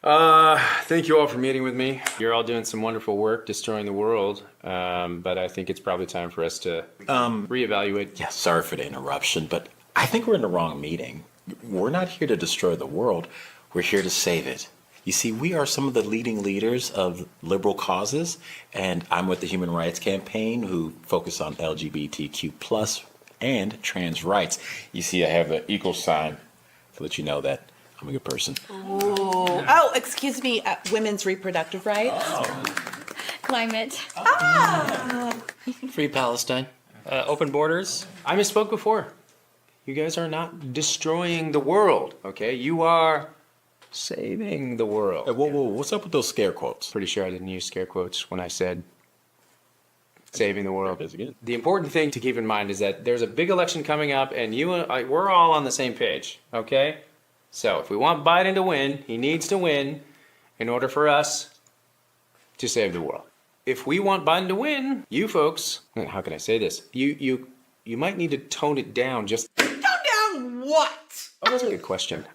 Thank you all for meeting with me. You're all doing some wonderful work destroying the world, but I think it's probably time for us to reevaluate. Yeah, sorry for the interruption, but I think we're in the wrong meeting. We're not here to destroy the world. We're here to save it. You see, we are some of the leading leaders of liberal causes, and I'm with the Human Rights Campaign, who focus on LGBTQ plus and trans rights. You see, I have an equal sign to let you know that I'm a good person. Oh, excuse me, women's reproductive rights. Climate. Free Palestine. Open borders. I misspoke before. You guys are not destroying the world, okay? You are saving the world. Hey, whoa, what's up with those scare quotes? Pretty sure I didn't use scare quotes when I said saving the world. The important thing to keep in mind is that there's a big election coming up, and we're all on the same page, okay? So if we want Biden to win, he needs to win in order for us to save the world. If we want Biden to win, you folks, how can I say this? You might need to tone it down just. Tone down what? Oh, that's a good question.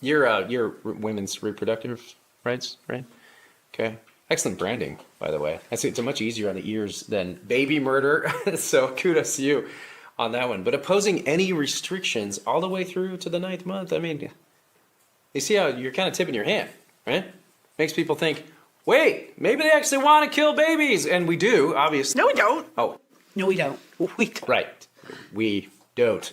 You're women's reproductive rights, right? Okay. Excellent branding, by the way. It's much easier on the ears than baby murder. So kudos to you on that one. But opposing any restrictions all the way through to the 9th month, I mean, you see how you're kind of tipping your hand, right? Makes people think, wait, maybe they actually want to kill babies. And we do, obviously. No, we don't. Oh. No, we don't. We don't. Right. We don't.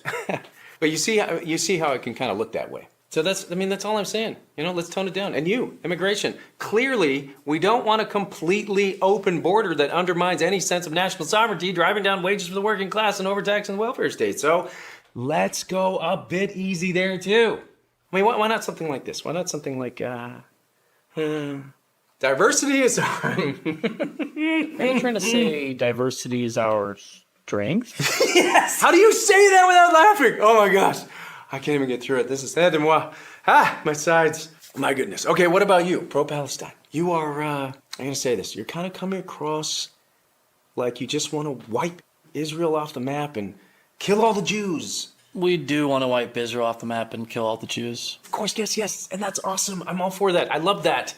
But you see how it can kind of look that way. So that's all I'm saying. Let's tone it down. And you, immigration, clearly we don't want a completely open border that undermines any sense of national sovereignty, driving down wages for the working class and overtaxing the welfare state. So let's go a bit easy there too. I mean, why not something like this? Why not something like, diversity is our... Are you trying to say diversity is our strength? Yes! How do you say that without laughing? Oh my gosh. I can't even get through it. This is aide-moi. My sides. My goodness. Okay, what about you? Pro-Palestine. You are, I'm going to say this. You're kind of coming across like you just want to wipe Israel off the map and kill all the Jews. We do want to wipe Israel off the map and kill all the Jews. Of course, yes. And that's awesome. I'm all for that. I love that.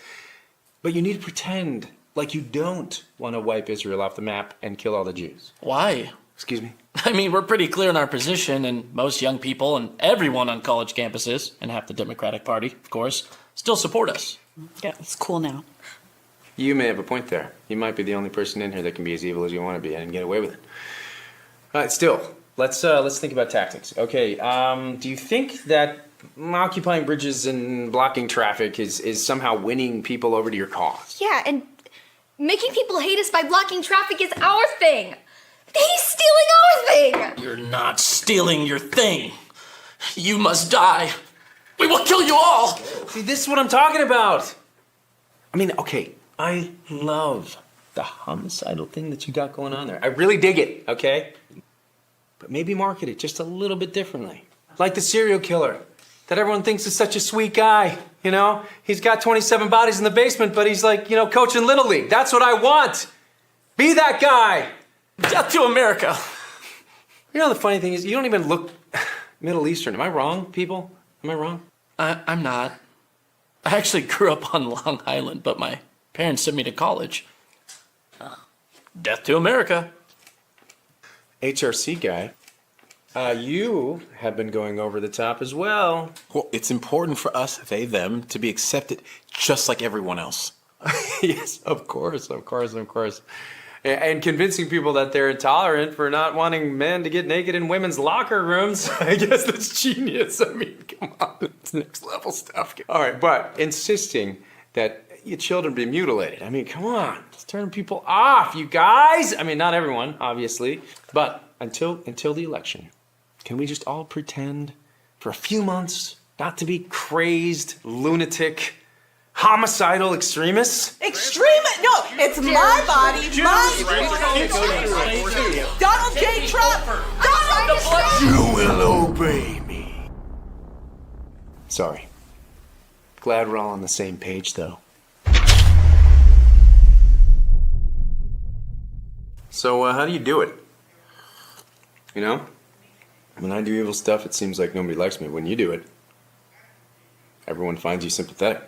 But you need to pretend like you don't want to wipe Israel off the map and kill all the Jews. Why? Excuse me? I mean, we're pretty clear in our position, and most young people and everyone on college campuses, and half the Democratic Party, of course, still support us. Yeah, it's cool now. You may have a point there. You might be the only person in here that can be as evil as you want to be and get away with it. All right, still, let's think about tactics. Okay, do you think that occupying bridges and blocking traffic is somehow winning people over to your cause? Yeah, and making people hate us by blocking traffic is our thing. He's stealing our thing! You're not stealing your thing. You must die. We will kill you all! See, this is what I'm talking about. I mean, okay, I love the homicidal thing that you got going on there. I really dig it, okay? But maybe market it just a little bit differently. Like the serial killer that everyone thinks is such a sweet guy, He's got 27 bodies in the basement, but he's like, coaching Little League. That's what I want. Be that guy. Death to America. The funny thing is, you don't even look Middle Eastern. Am I wrong, people? Am I wrong? I'm not. I actually grew up on Long Island, but my parents sent me to college. Death to America. HRC guy, you have been going over the top as well. Well, it's important for us, they, them, to be accepted just like everyone else. Yes, of course. And convincing people that they're intolerant for not wanting men to get naked in women's locker rooms. I guess that's genius. I mean, come on, it's next level stuff. All right, but insisting that your children be mutilated. I mean, come on, it's turning people off, you guys. I mean, not everyone, obviously, but until the election, can we just all pretend for a few months not to be crazed, lunatic, homicidal extremists? Extremist? No, it's my body, my body. Donald J. Trump. Donald Trump. You will obey me. Sorry. Glad we're all on the same page, though. So, how do you do it? When I do evil stuff, it seems like nobody likes me. When you do it, everyone finds you sympathetic.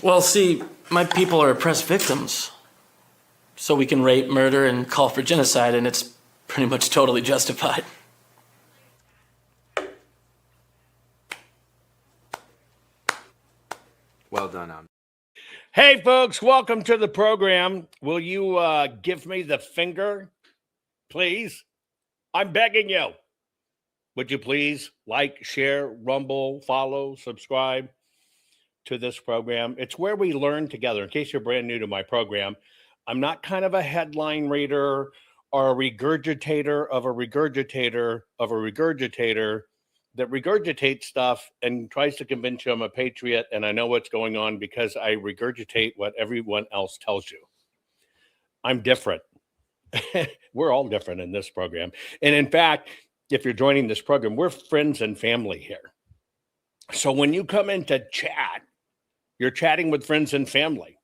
Well, see, my people are oppressed victims. So we can rape, murder, and call for genocide, and it's pretty much totally justified. Well done, Hey, folks, welcome to the program. Will you give me the finger, please? I'm begging you. Would you please like, share, rumble, follow, subscribe to this program? It's where we learn together. In case you're brand new to my program, I'm not kind of a headline reader or a regurgitator of a regurgitator of a regurgitator that regurgitates stuff and tries to convince you I'm a patriot and I know what's going on because I regurgitate what everyone else tells you. I'm different. We're all different in this program. And in fact, if you're joining this program, we're friends and family here. So when you come into chat, you're chatting with friends and family.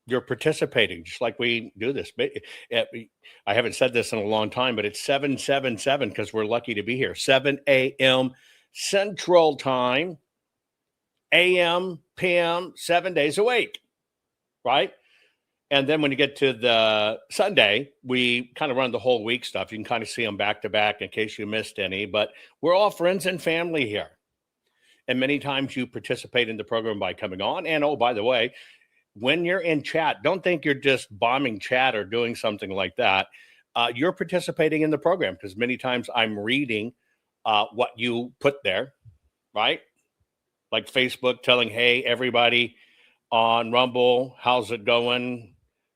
You're participating, just like we do this. I haven't said this in a long time, but it's 777 because we're lucky to be here. 7 a.m. Central Time, a.m., p.m., 7 days a week, right? And then when you get to the Sunday, we kind of run the whole week stuff. You can kind of see them back to back in case you missed any, but we're all friends and family here. And many times you participate in the program by coming on. And oh, by the way, when you're in chat, don't think you're just bombing chat or doing something like that. You're participating in the program because many times I'm reading what you put there, right? Like Facebook telling, hey, everybody on Rumble, how's it going?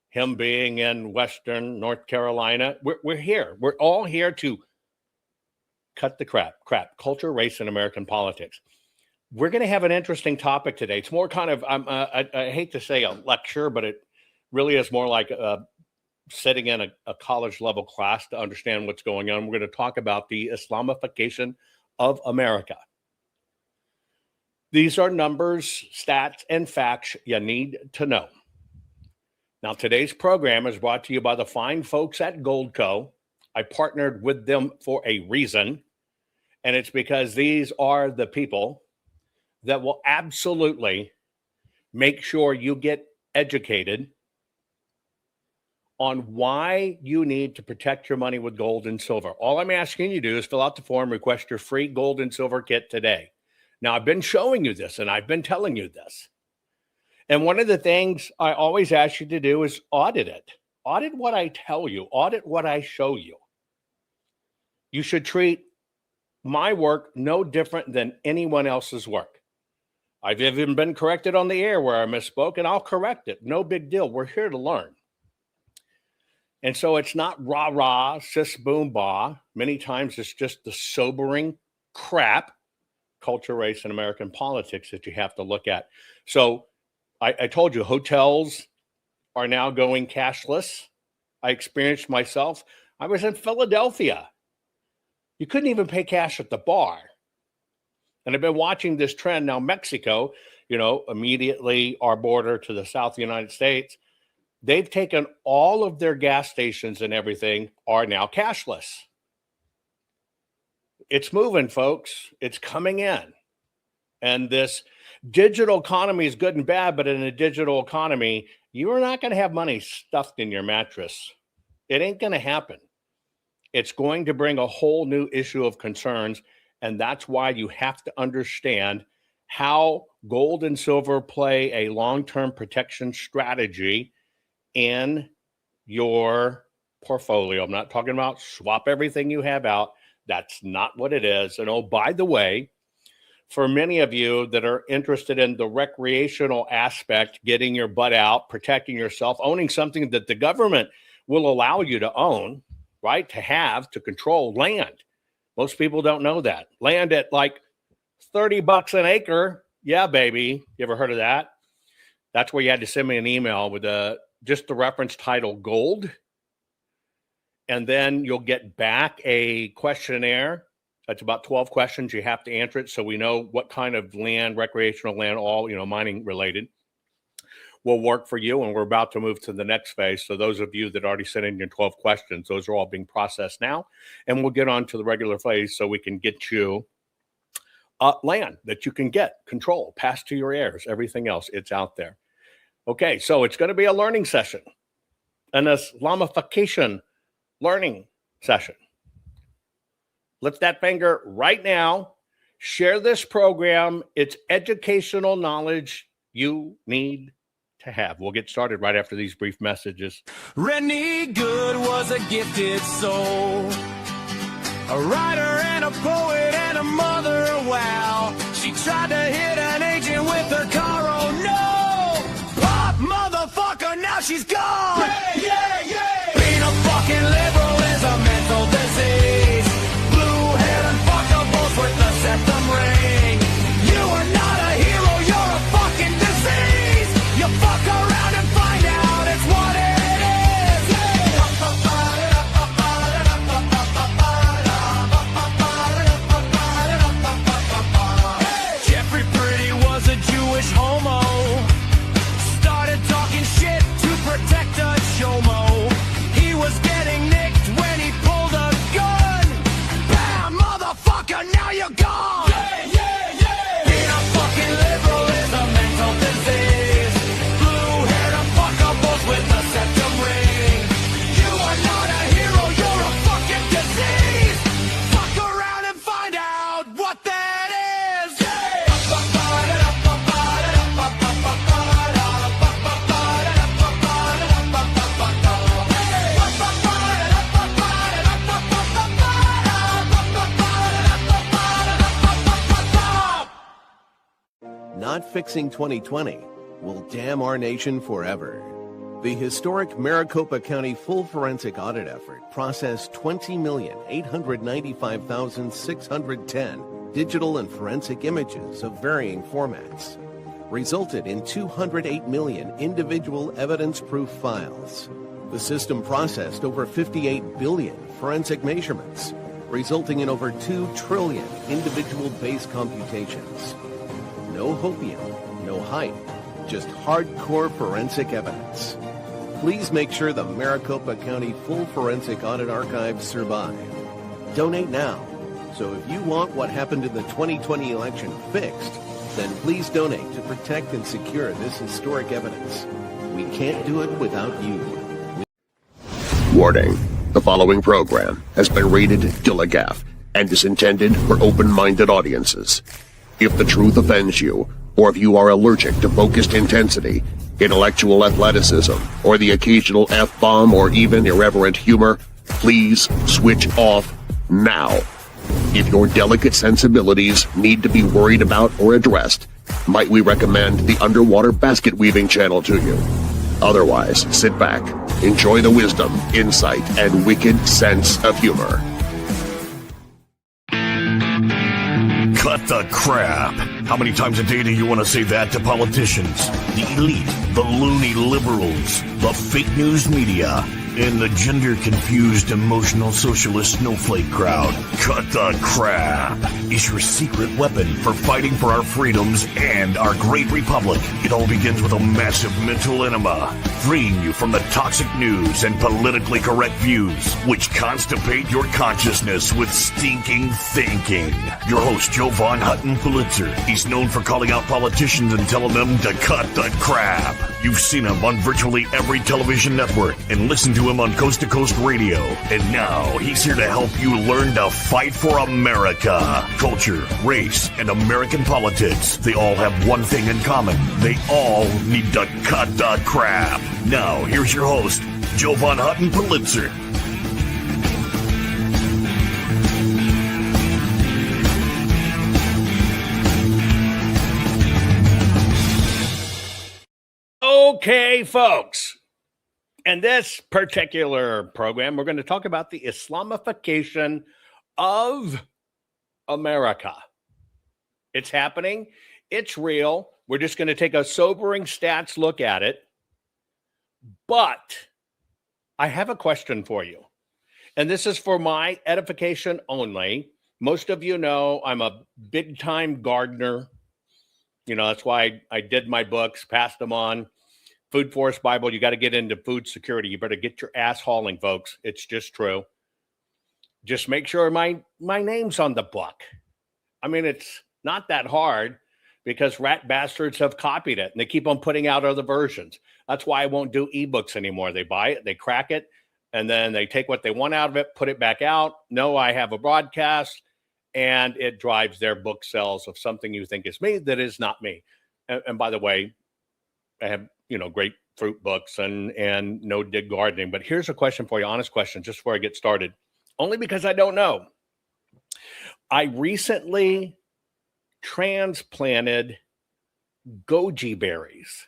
Him being in Western North Carolina. We're here. We're all here to cut the crap, culture, race, and American politics. We're going to have an interesting topic today. It's more kind of, I hate to say a lecture, but it really is more like sitting in a college level class to understand what's going on. We're going to talk about the Islamification of America. These are numbers, stats, and facts you need to know. Now, today's program is brought to you by the fine folks at Goldco. I partnered with them for a reason, and it's because these are the people that will absolutely make sure you get educated on why you need to protect your money with gold and silver. All I'm asking you to do is fill out the form, request your free gold and silver kit today. Now, I've been showing you this and I've been telling you this. And one of the things I always ask you to do is audit it. Audit what I tell you. Audit what I show you. You should treat my work no different than anyone else's work. I've even been corrected on the air where I misspoke, and I'll correct it. No big deal. We're here to learn. And so it's not rah-rah, sis, boom, bah. Many times it's just the sobering crap, culture, race, and American politics that you have to look at. So I told you, hotels are now going cashless. I experienced myself. I was in Philadelphia. You couldn't even pay cash at the bar. And I've been watching this trend now. Mexico, immediately our border to the south of the United States, they've taken all of their gas stations and everything are now cashless. It's moving, folks. It's coming in. And this digital economy is good and bad, but in a digital economy, you are not going to have money stuffed in your mattress. It ain't going to happen. It's going to bring a whole new issue of concerns. And that's why you have to understand how gold and silver play a long-term protection strategy in your portfolio. I'm not talking about swap everything you have out. That's not what it is. And oh, by the way, for many of you that are interested in the recreational aspect, getting your butt out, protecting yourself, owning something that the government will allow you to own, right? To have, to control land. Most people don't know that. Land at like $30 an acre. Yeah, baby. You ever heard of that? That's where you had to send me an email with just the reference title gold. And then you'll get back a questionnaire. That's about 12 questions. You have to answer it so we know what kind of land, recreational land, all, mining related, will work for you. And we're about to move to the next phase. So those of you that already sent in your 12 questions, those are all being processed now. And we'll get on to the regular phase so we can get you land that you can get, control, pass to your heirs, everything else. It's out there. Okay, so it's going to be a learning session, an Islamification learning session. Lift that finger right now. Share this program. It's educational knowledge you need to have. We'll get started right after these brief messages. Rennie Good was a gifted soul, a writer and a poet and a mother. Wow, she tried to hit an agent with her car. Oh no, pop motherfucker, now she's gone. Yeah, yeah, yeah. Being a fucking liberal is a mental disease. Blue hair and fuckables with the septum ring. You are not a hero, you're a fucking disease. You fuck around and find out it's what it is. Jeffrey Pretty was a Jewish homo. Started talking shit to protect a chomo. He was getting nicked when he pulled a gun. Bam, motherfucker, now you're gone. Yeah, yeah, yeah. Being a fucking liberal is a mental disease. Blue hair and fuckables with the septum ring. You are not a hero, you're a fucking disease. Fuck around and find out what that is. Not fixing 2020 will damn our nation forever. The historic Maricopa County full forensic audit effort processed 20,895,610 digital and forensic images of varying formats, resulted in 208 million individual evidence-proof files. The system processed over 58 billion forensic measurements, resulting in over 2 trillion individual base computations. No hopium, no hype, just hardcore forensic evidence. Please make sure the Maricopa County Full Forensic Audit Archives survive. Donate now. So if you want what happened in the 2020 election fixed, then please donate to protect and secure this historic evidence. We can't do it without you. Warning. The following program has been rated Gilligaff and is intended for open-minded audiences. If the truth offends you, or if you are allergic to focused intensity, intellectual athleticism, or the occasional F-bomb or even irreverent humor, please switch off now. If your delicate sensibilities need to be worried about or addressed, might we recommend the Underwater Basket Weaving channel to you? Otherwise, sit back, enjoy the wisdom, insight, and wicked sense of humor. Cut the crap. How many times a day do you want to say that to politicians? The elite, the loony liberals, the fake news media, and the gender-confused emotional socialist snowflake crowd. Cut the crap is your secret weapon for fighting for our freedoms and our great republic. It all begins with a massive mental enema, freeing you from the toxic news and politically correct views, which constipate your consciousness with stinking thinking. Your host, Jovan Hutton Pulitzer. He's known for calling out politicians and telling them to cut the crap. You've seen him on virtually every television network and listened to him on Coast to Coast Radio. And now he's here to help you learn to fight for America. Culture, race, and American politics. They all have one thing in common. They all need to cut the crap. Now, here's your host, Jovan Hutton Pulitzer. Okay, folks. In this particular program, we're going to talk about the Islamification of America. It's happening. It's real. We're just going to take a sobering stats look at it. But I have a question for you. And this is for my edification only. Most of you know I'm a big-time gardener. You know, that's why I did my books, passed them on. Food Forest Bible, you got to get into food security. You better get your ass hauling, folks. It's just true. Just make sure my name's on the book. I mean, it's Not that hard, because rat bastards have copied it and they keep on putting out other versions. That's why I won't do ebooks anymore. They buy it, they crack it, and then they take what they want out of it, put it back out. No, I have a broadcast, and it drives their book sales of something you think is me that is not me. And by the way, I have, great fruit books and no dig gardening. But here's a question for you, honest question, just before I get started, only because I don't know. I recently transplanted goji berries.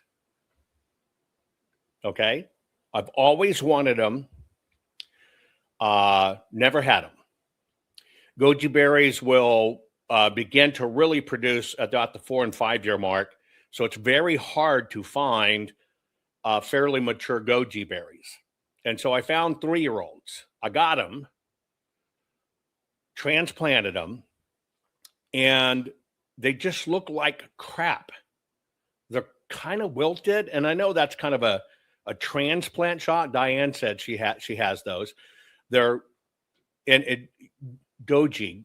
Okay. I've always wanted them. Never had them. Goji berries will begin to really produce about the 4 and 5 year mark. So it's very hard to find fairly mature goji berries. And so I found 3-year-olds. I got them, transplanted them, and they just look like crap. They're kind of wilted. And I know that's kind of a transplant shot. Diane said she has those. They're goji,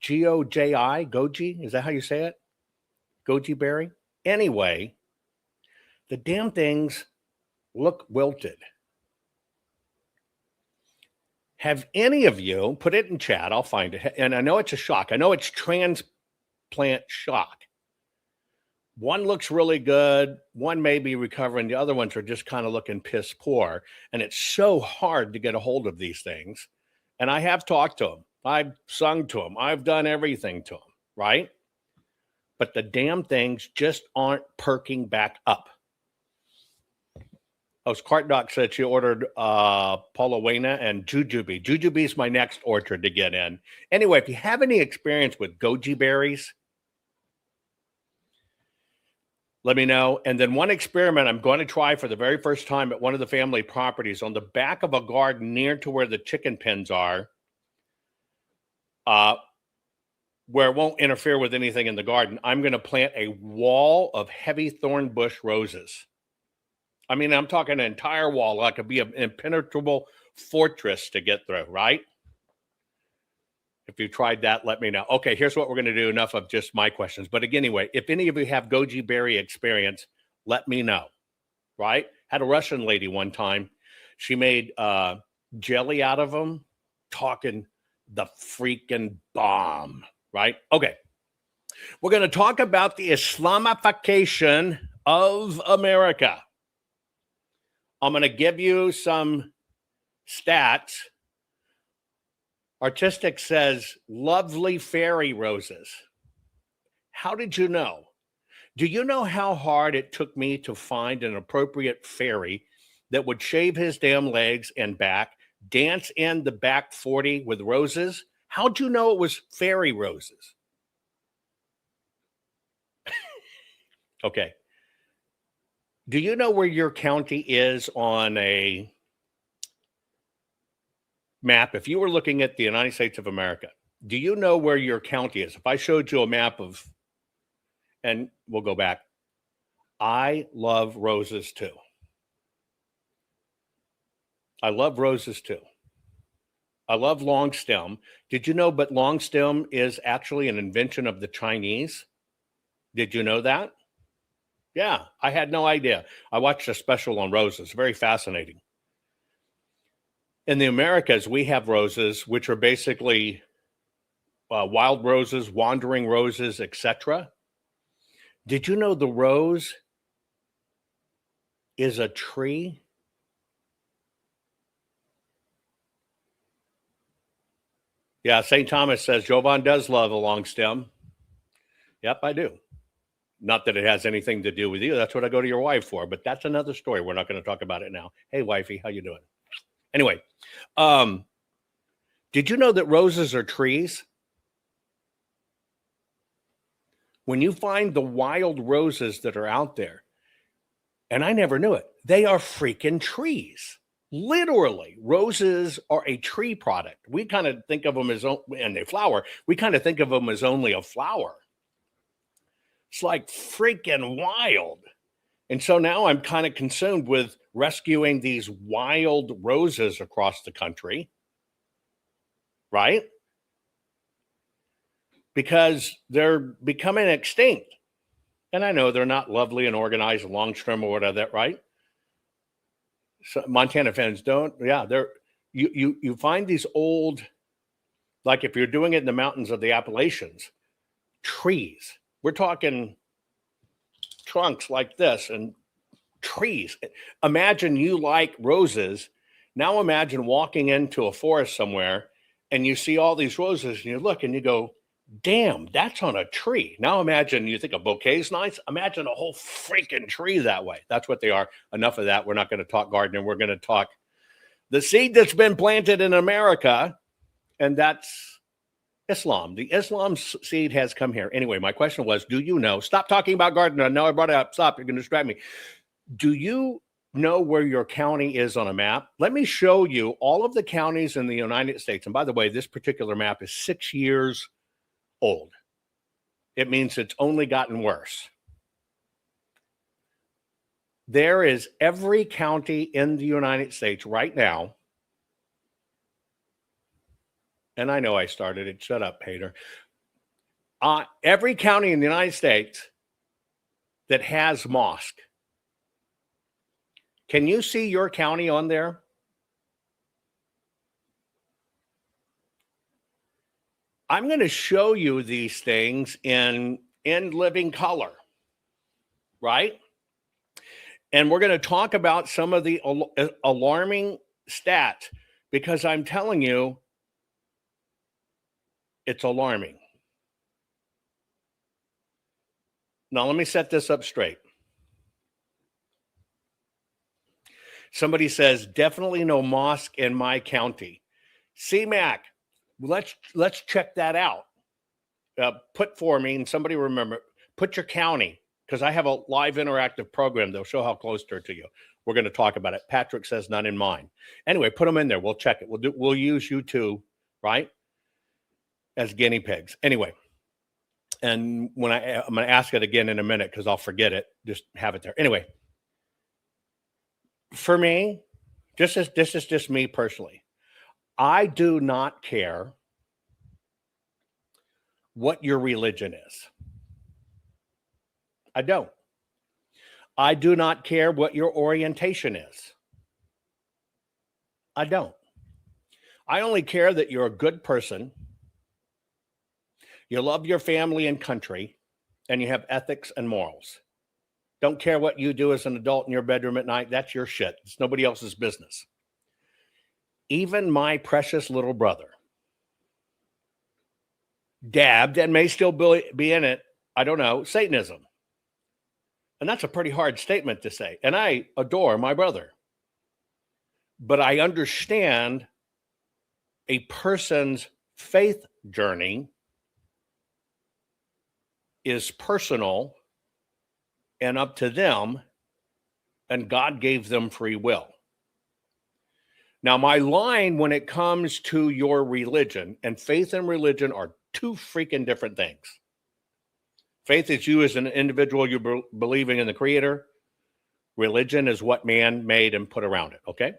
Goji, goji. Is that how you say it? Goji berry. Anyway, the damn things look wilted. Have any of you, put it in chat, I'll find it. And I know it's a shock. I know it's transplant shock. One looks really good. One may be recovering. The other ones are just kind of looking piss poor. And it's so hard to get a hold of these things. And I have talked to them. I've sung to them. I've done everything to them, right? But the damn things just aren't perking back up. Cart Doc said she ordered Paulowena and Jujube. Jujube is my next orchard to get in. Anyway, if you have any experience with goji berries, let me know. And then one experiment I'm going to try for the very first time at one of the family properties on the back of a garden near to where the chicken pens are, where it won't interfere with anything in the garden. I'm going to plant a wall of heavy thorn bush roses. I mean, I'm talking an entire wall, like it'd be an impenetrable fortress to get through, right? If you tried that, let me know. Okay, here's what we're going to do. Enough of just my questions. But again, anyway, if any of you have goji berry experience, let me know, right? Had a Russian lady one time. She made jelly out of them, talking the freaking bomb, right? Okay. We're going to talk about the Islamification of America. I'm going to give you some stats. Artistic says, lovely fairy roses. How did you know? Do you know how hard it took me to find an appropriate fairy that would shave his damn legs and back, dance in the back 40 with roses? How'd you know it was fairy roses? Okay. Do you know where your county is on a map? If you were looking at the United States of America, do you know where your county is? If I showed you a map of, and we'll go back, I love roses too. I love roses too. I love long stem. Did you know, but long stem is actually an invention of the Chinese? Did you know that? Yeah, I had no idea. I watched a special on roses. Very fascinating. In the Americas, we have roses, which are basically wild roses, wandering roses, etc. Did you know the rose is a tree? Yeah, St. Thomas says, Jovan does love a long stem. Yep, I do. Not that it has anything to do with you. That's what I go to your wife for. But that's another story. We're not going to talk about it now. Hey, wifey, how you doing? Anyway, did you know that roses are trees? When you find the wild roses that are out there, and I never knew it, they are freaking trees. Literally, roses are a tree product. We kind of think of them as, and they flower, we kind of think of them as only a flower. It's like freaking wild. And so now I'm kind of consumed with rescuing these wild roses across the country. Right? because they're becoming extinct. And I know they're not lovely and organized and Longstream or whatever, that right? So Montana fans don't. Yeah, they're you find these old, like if you're doing it in the mountains of the Appalachians, trees. We're talking trunks like this and trees. Imagine you like roses. Now imagine walking into a forest somewhere and you see all these roses and you look and you go, damn, that's on a tree. Now imagine, you think a bouquet's nice. Imagine a whole freaking tree that way. That's what they are. Enough of that. We're not going to talk gardening. We're going to talk the seed that's been planted in America, and that's Islam. The Islam seed has come here. Anyway, my question was, do you know? Stop talking about gardening. No, I brought it up. Stop. You're going to distract me. Do you know where your county is on a map? Let me show you all of the counties in the United States. And by the way, this particular map is 6 years old. It means it's only gotten worse. There is every county in the United States right now. And I know I started it. Shut up, hater. Every county in the United States that has mosque. Can you see your county on there? I'm going to show you these things in living color, right? And we're going to talk about some of the alarming stats, because I'm telling you, it's alarming. Now, let me set this up straight. Somebody says, definitely no mosque in my county. C-Mac, let's check that out. Put for me, and somebody remember, put your county, because I have a live interactive program. They'll show how close they're to you. We're going to talk about it. Patrick says none in mine. Anyway, put them in there. We'll check it. We'll use you two, right, as guinea pigs. Anyway, and I'm going to ask it again in a minute because I'll forget it. Just have it there. Anyway, for me, this is just me personally. I do not care what your religion is. I don't. I do not care what your orientation is. I don't. I only care that you're a good person, you love your family and country, and you have ethics and morals. Don't care what you do as an adult in your bedroom at night. That's your shit. It's nobody else's business. Even my precious little brother dabbed, and may still be in it, I don't know, Satanism. And that's a pretty hard statement to say. And I adore my brother. But I understand a person's faith journey is personal and up to them, and God gave them free will. Now, my line when it comes to your religion, and faith and religion are two freaking different things. Faith is you as an individual, you believing in the Creator. Religion is what man made and put around it, okay?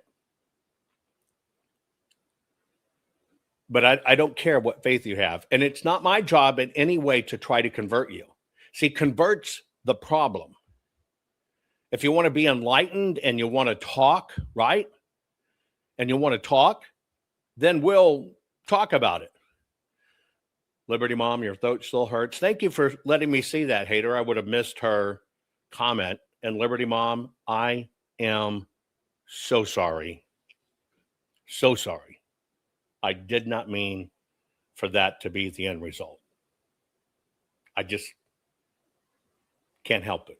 But I don't care what faith you have. And it's not my job in any way to try to convert you. See, convert's the problem. If you want to be enlightened and you want to talk, right? And you want to talk, then we'll talk about it. Liberty Mom, your throat still hurts. Thank you for letting me see that, hater. I would have missed her comment. And Liberty Mom, I am so sorry. So sorry. I did not mean for that to be the end result. I just can't help it.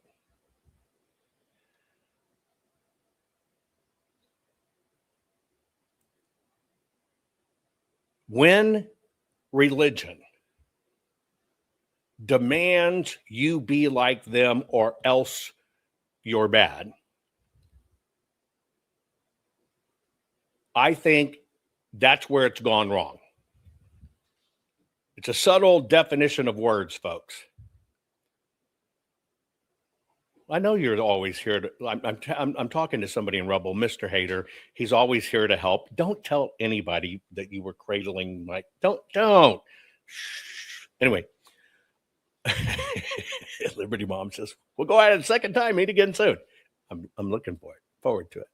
When religion demands you be like them or else you're bad, I think that's where it's gone wrong. It's a subtle definition of words, folks. I know you're always here to. I'm talking to somebody in Rebel, Mr. Hater. He's always here to help. Don't tell anybody that you were cradling my. Don't. Shh. Anyway, Liberty Mom says, we'll go at it a second time, meet again soon. I'm looking forward to it.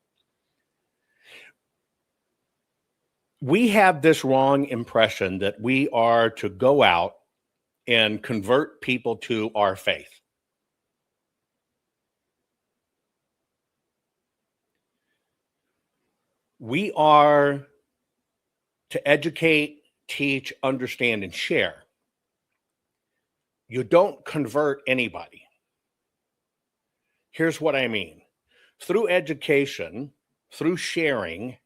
We have this wrong impression that we are to go out and convert people to our faith. We are to educate, teach, understand, and share. You don't convert anybody. Here's what I mean. Through education, through sharing,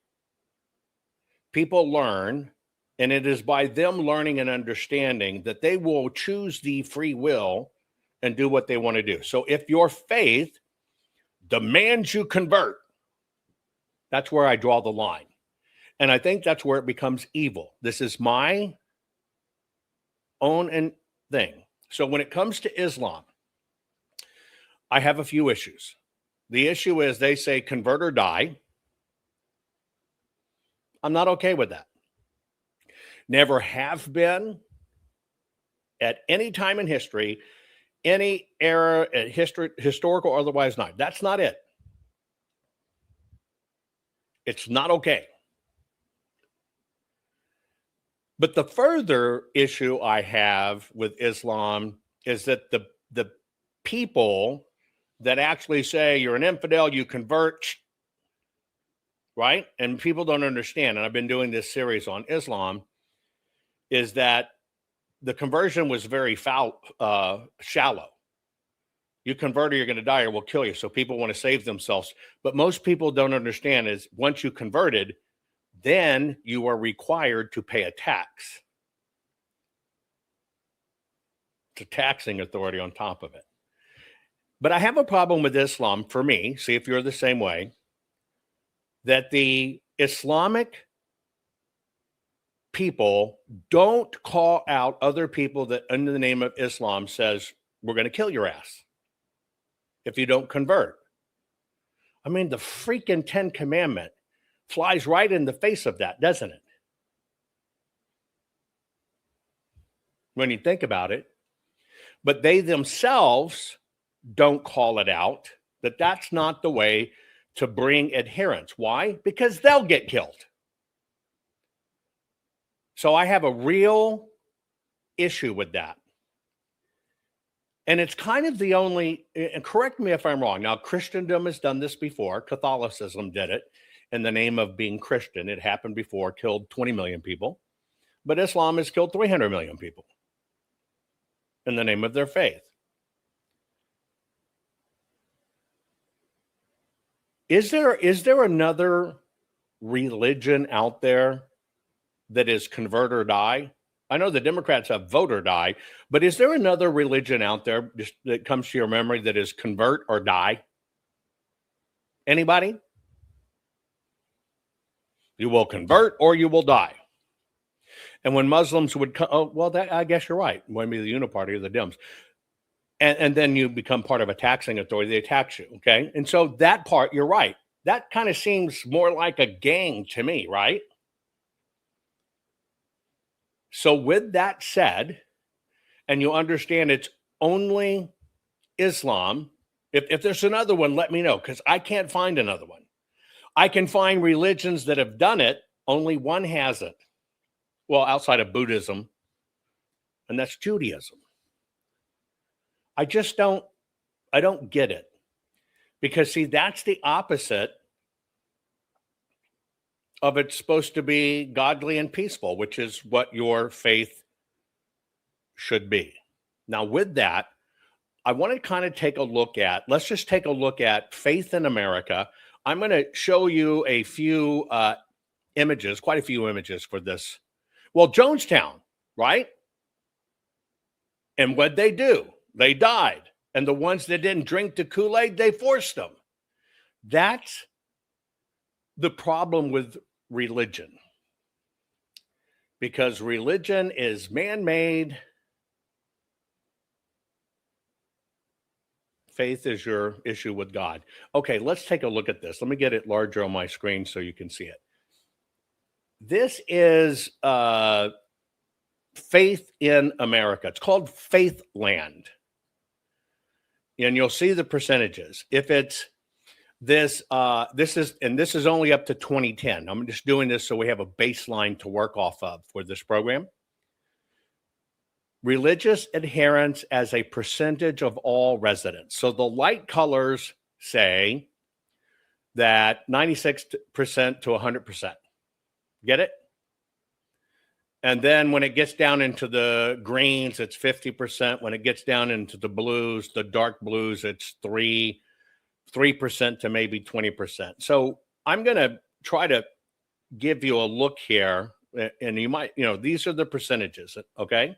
people learn, and it is by them learning and understanding that they will choose the free will and do what they want to do. So if your faith demands you convert, that's where I draw the line. And I think that's where it becomes evil. This is my own thing. So when it comes to Islam, I have a few issues. The issue is they say convert or die. I'm not okay with that. Never have been at any time in history, any era, historical or otherwise not. That's not it. It's not okay. But the further issue I have with Islam is that the people that actually say you're an infidel, you convert, right? And people don't understand, and I've been doing this series on Islam, is that the conversion was very shallow. You convert or you're going to die or we'll kill you. So people want to save themselves. But most people don't understand is once you converted, then you are required to pay a tax. It's a taxing authority on top of it. But I have a problem with Islam for me, see if you're the same way, that the Islamic people don't call out other people that under the name of Islam says, we're going to kill your ass if you don't convert. I mean, the freaking 10 Commandment flies right in the face of that, doesn't it? When you think about it. But they themselves don't call it out, that that's not the way to bring adherence. Why? Because they'll get killed. So I have a real issue with that. And it's kind of the only, and correct me if I'm wrong. Now, Christendom has done this before. Catholicism did it in the name of being Christian. It happened before, killed 20 million people. But Islam has killed 300 million people in the name of their faith. Is there another religion out there that is convert or die? I know the Democrats have vote or die, but is there another religion out there that comes to your memory that is convert or die? Anybody? You will convert or you will die. And when Muslims would come, oh, well, I guess you're right. Maybe the Uniparty or the Dems. And then you become part of a taxing authority. They tax you, okay? And so that part, you're right. That kind of seems more like a gang to me, right? So with that said, and you understand it's only Islam, if there's another one, let me know, because I can't find another one. I can find religions that have done it, only one hasn't. Well, outside of Buddhism, and that's Judaism. I don't get it. Because, see, that's the opposite of it's supposed to be godly and peaceful, which is what your faith should be. Now, with that, I want to kind of take a look at, let's just take a look at faith in America. I'm going to show you a few images, quite a few images for this. Well, Jonestown, right? And what'd they do? They died. And the ones that didn't drink the Kool-Aid, they forced them. That's the problem with religion. Because religion is man-made. Faith is your issue with God. Okay, let's take a look at this. Let me get it larger on my screen so you can see it. This is faith in America. It's called Faithland. And you'll see the percentages. If it's this is only up to 2010. I'm just doing this so we have a baseline to work off of for this program. Religious adherence as a percentage of all residents. So the light colors say that 96% to 100%. Get it? And then when it gets down into the greens, it's 50%. When it gets down into the blues, the dark blues, it's 3% to maybe 20%. So I'm going to try to give you a look here, and you might, these are the percentages, okay?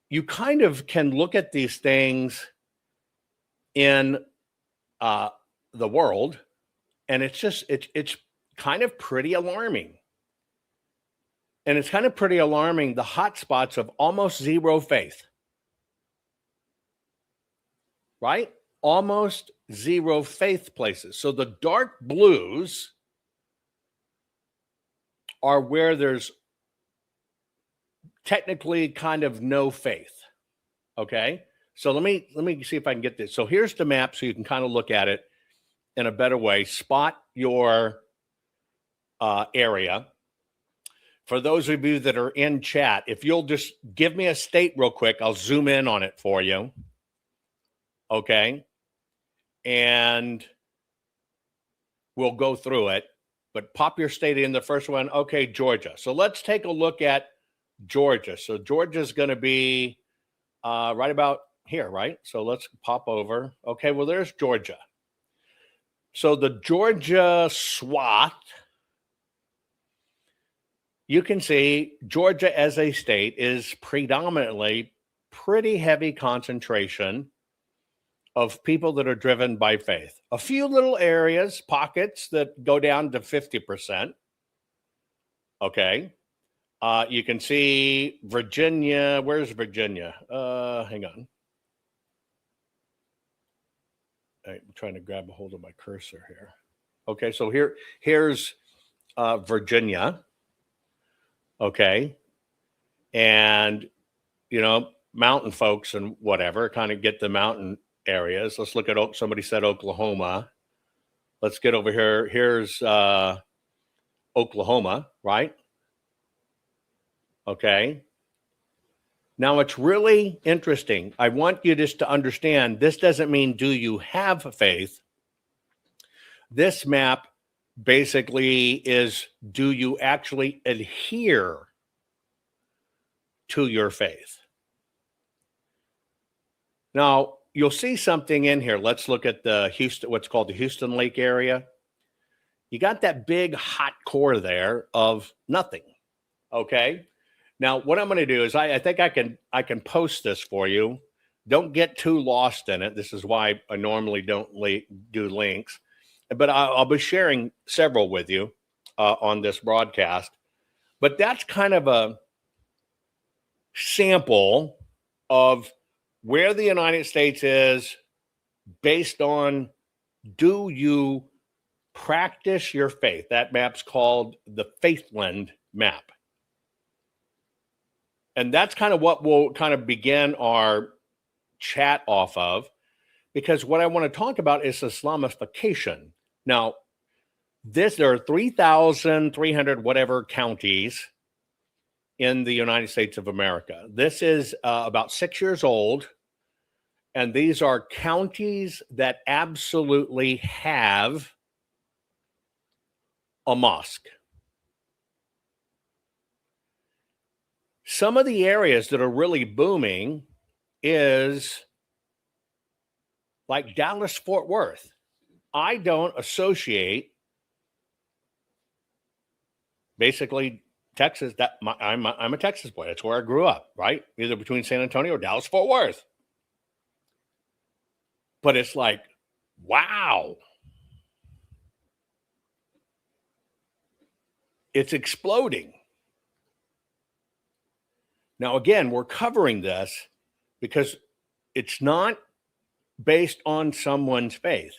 You kind of can look at these things in the world, and it's kind of pretty alarming. And it's kind of pretty alarming, the hot spots of almost zero faith. Right? Almost zero faith places. So the dark blues are where there's technically kind of no faith. Okay? So let me see if I can get this. So here's the map so you can kind of look at it in a better way. Spot your area. For those of you that are in chat, if you'll just give me a state real quick, I'll zoom in on it for you. Okay? And we'll go through it. But pop your state in the first one. Okay, Georgia. So let's take a look at Georgia. So Georgia's going to be right about here, right? So let's pop over. Okay, well, there's Georgia. So the Georgia swath, you can see Georgia as a state is predominantly pretty heavy concentration of people that are driven by faith. A few little areas, pockets that go down to 50%. Okay. You can see Virginia. Where's Virginia? Hang on. I'm trying to grab a hold of my cursor here. Okay, so here's Virginia. Okay. And, mountain folks and whatever kind of get the mountain areas. Let's look at, somebody said Oklahoma. Let's get over here. Here's Oklahoma, right? Okay. Now it's really interesting. I want you just to understand, this doesn't mean do you have faith. This map basically is, do you actually adhere to your faith? Now, you'll see something in here. Let's look at the Houston, what's called the Houston Lake area. You got that big hot core there of nothing. Okay. Now, what I'm going to do is I think I can post this for you. Don't get too lost in it. This is why I normally don't do links. But I'll be sharing several with you on this broadcast. But that's kind of a sample of where the United States is based on, do you practice your faith? That map's called the Faithland map. And that's kind of what we'll kind of begin our chat off of, because what I want to talk about is Islamification. Now, there are 3,300 whatever counties in the United States of America. This is about 6 years old, and these are counties that absolutely have a mosque. Some of the areas that are really booming is like Dallas, Fort Worth. I don't associate basically Texas. I'm a Texas boy. That's where I grew up, right? Either between San Antonio or Dallas, Fort Worth. But it's like, wow. It's exploding. Now, again, we're covering this because it's not based on someone's faith.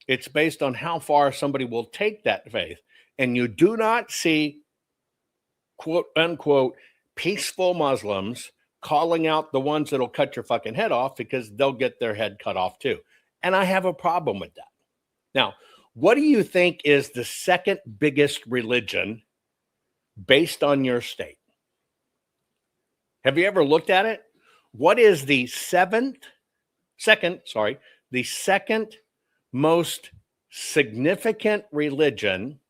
It's based on how far somebody will take that faith. And you do not see, quote unquote, peaceful Muslims calling out the ones that'll cut your fucking head off because they'll get their head cut off too. And I have a problem with that. Now, what do you think is the second biggest religion based on your state? Have you ever looked at it? What is the second most significant religion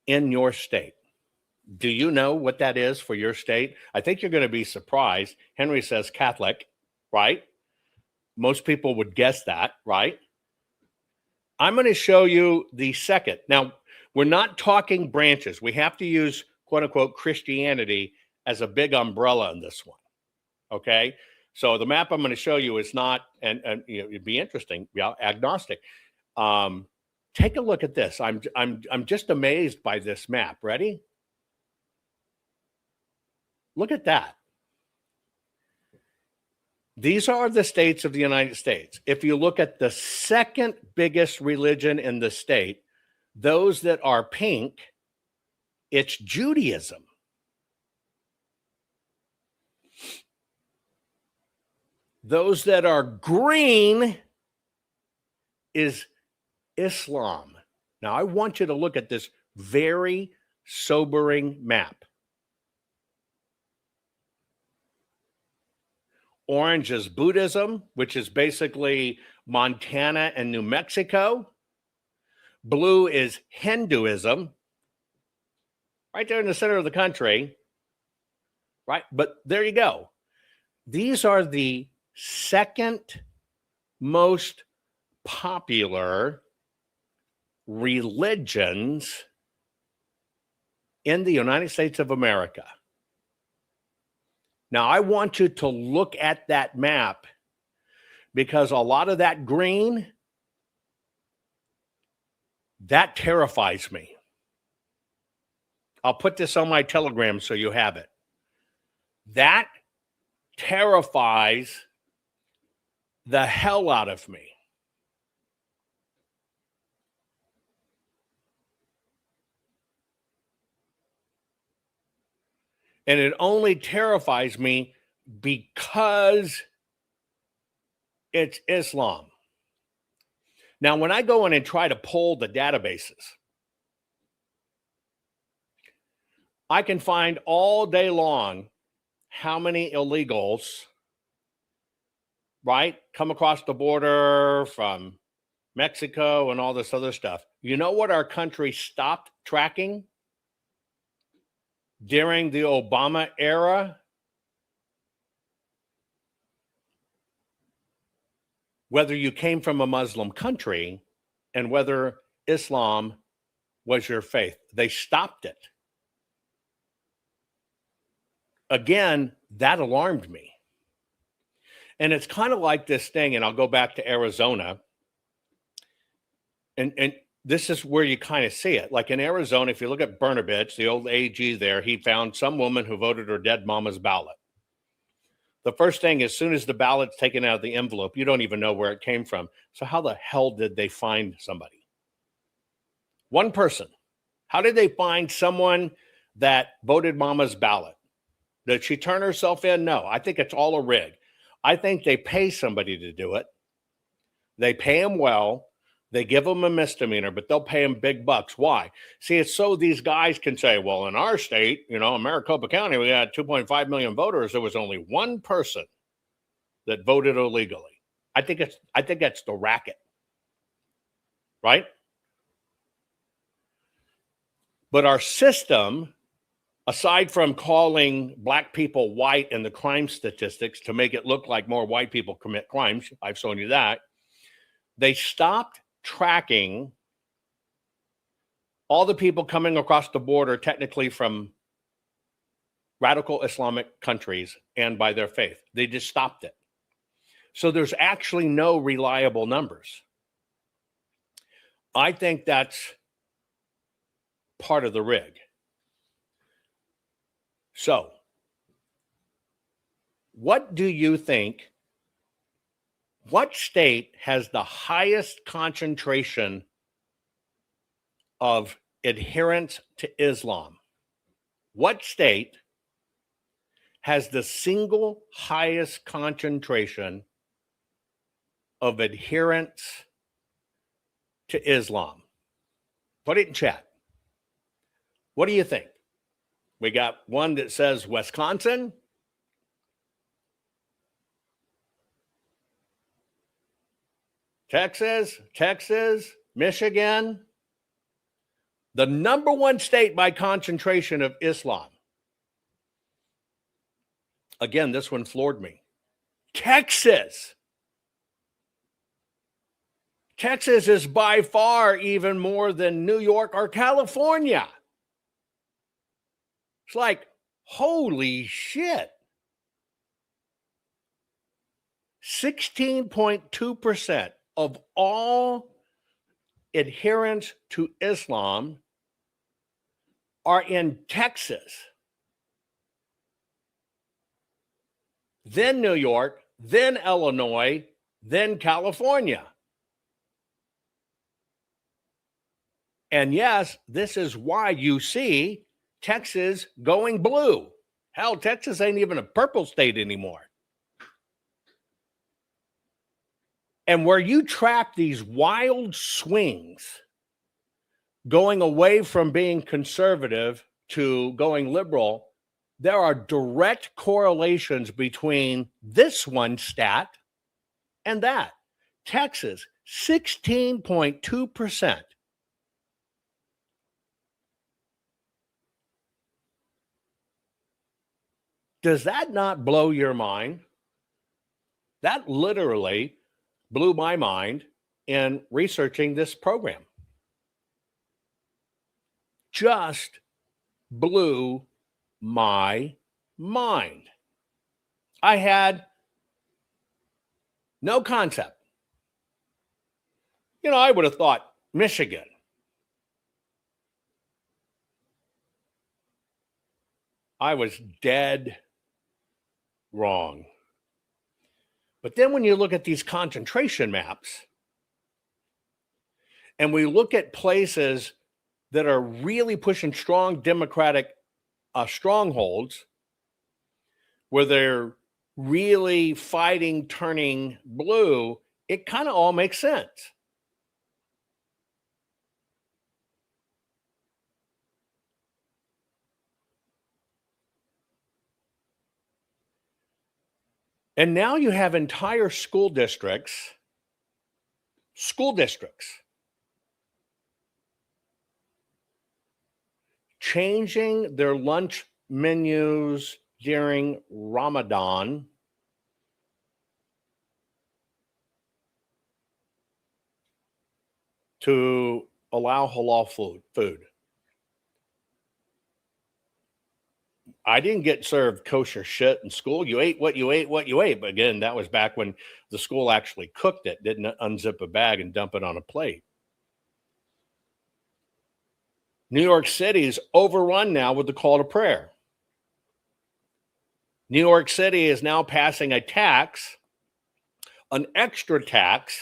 in your state? Do you know what that is for your state? I think you're going to be surprised. Henry says Catholic, right? Most people would guess that, right? I'm going to show you the second. Now, we're not talking branches. We have to use, quote unquote, Christianity as a big umbrella in this one. Okay? So the map I'm going to show you is not, and you know, it'd be interesting, agnostic. Take a look at this. I'm just amazed by this map. Ready? Look at that. These are the states of the United States. If you look at the second biggest religion in the state, those that are pink, it's Judaism. Those that are green is Islam. Now, I want you to look at this very sobering map. Orange is Buddhism, which is basically Montana and New Mexico. Blue is Hinduism, right there in the center of the country, right? But there you go. These are the second most popular religions in the United States of America. Now, I want you to look at that map because a lot of that green, that terrifies me. I'll put this on my Telegram so you have it. That terrifies the hell out of me. And it only terrifies me because it's Islam. Now, when I go in and try to pull the databases, I can find all day long how many illegals, right, come across the border from Mexico and all this other stuff. You know what our country stopped tracking during the Obama era? Whether you came from a Muslim country and whether Islam was your faith. They stopped it. Again, that alarmed me. And it's kind of like this thing, and I'll go back to Arizona. And this is where you kind of see it. Like in Arizona, if you look at Brnovich, the old AG there, he found some woman who voted her dead mama's ballot. The first thing, as soon as the ballot's taken out of the envelope, you don't even know where it came from. So how the hell did they find somebody? One person. How did they find someone that voted mama's ballot? Did she turn herself in? No, I think it's all a rig. I think they pay somebody to do it. They pay them well. They give them a misdemeanor, but they'll pay them big bucks. Why? See, it's so these guys can say, well, in our state, you know, in Maricopa County, we had 2.5 million voters. There was only one person that voted illegally. I think that's the racket, right? But our system, aside from calling black people white in the crime statistics to make it look like more white people commit crimes, I've shown you that, they stopped tracking all the people coming across the border, technically from radical Islamic countries and by their faith. They just stopped it. So there's actually no reliable numbers. I think that's part of the rig. So, what do you think? What state has the highest concentration of adherence to Islam. What state has the single highest concentration of adherence to Islam? Put it in chat. What do you think? We got one that says Wisconsin. Texas, Michigan. The number one state by concentration of Islam. Again, this one floored me. Texas. Texas is by far even more than New York or California. It's like, holy shit. 16.2% of all adherents to Islam are in Texas, then New York, then Illinois, then California. And yes, this is why you see Texas going blue. Hell, Texas ain't even a purple state anymore. And where you track these wild swings going away from being conservative to going liberal, there are direct correlations between this one stat and that. Texas, 16.2%. Does that not blow your mind? That literally blew my mind in researching this program. Just blew my mind. I had no concept. I would have thought Michigan. I was dead wrong. But then when you look at these concentration maps, and we look at places that are really pushing strong Democratic strongholds, where they're really fighting turning blue, it kind of all makes sense. And now you have entire school districts changing their lunch menus during Ramadan to allow halal food. I didn't get served kosher shit in school. You ate what you ate. But again, that was back when the school actually cooked it, didn't unzip a bag and dump it on a plate. New York City is overrun now with the call to prayer. New York City is now passing a tax, an extra tax.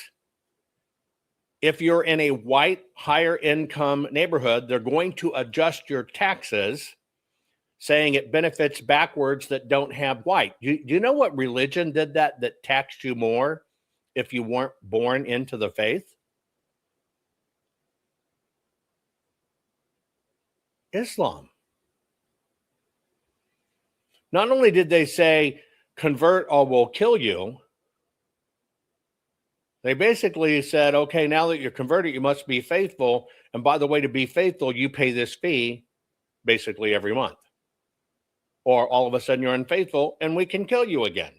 If you're in a white, higher income neighborhood, they're going to adjust your taxes, saying it benefits backwards that don't have white. Do you know what religion did that taxed you more if you weren't born into the faith? Islam. Not only did they say, convert or we'll kill you, they basically said, okay, now that you're converted, you must be faithful. And by the way, to be faithful, you pay this fee basically every month. Or all of a sudden you're unfaithful and we can kill you again.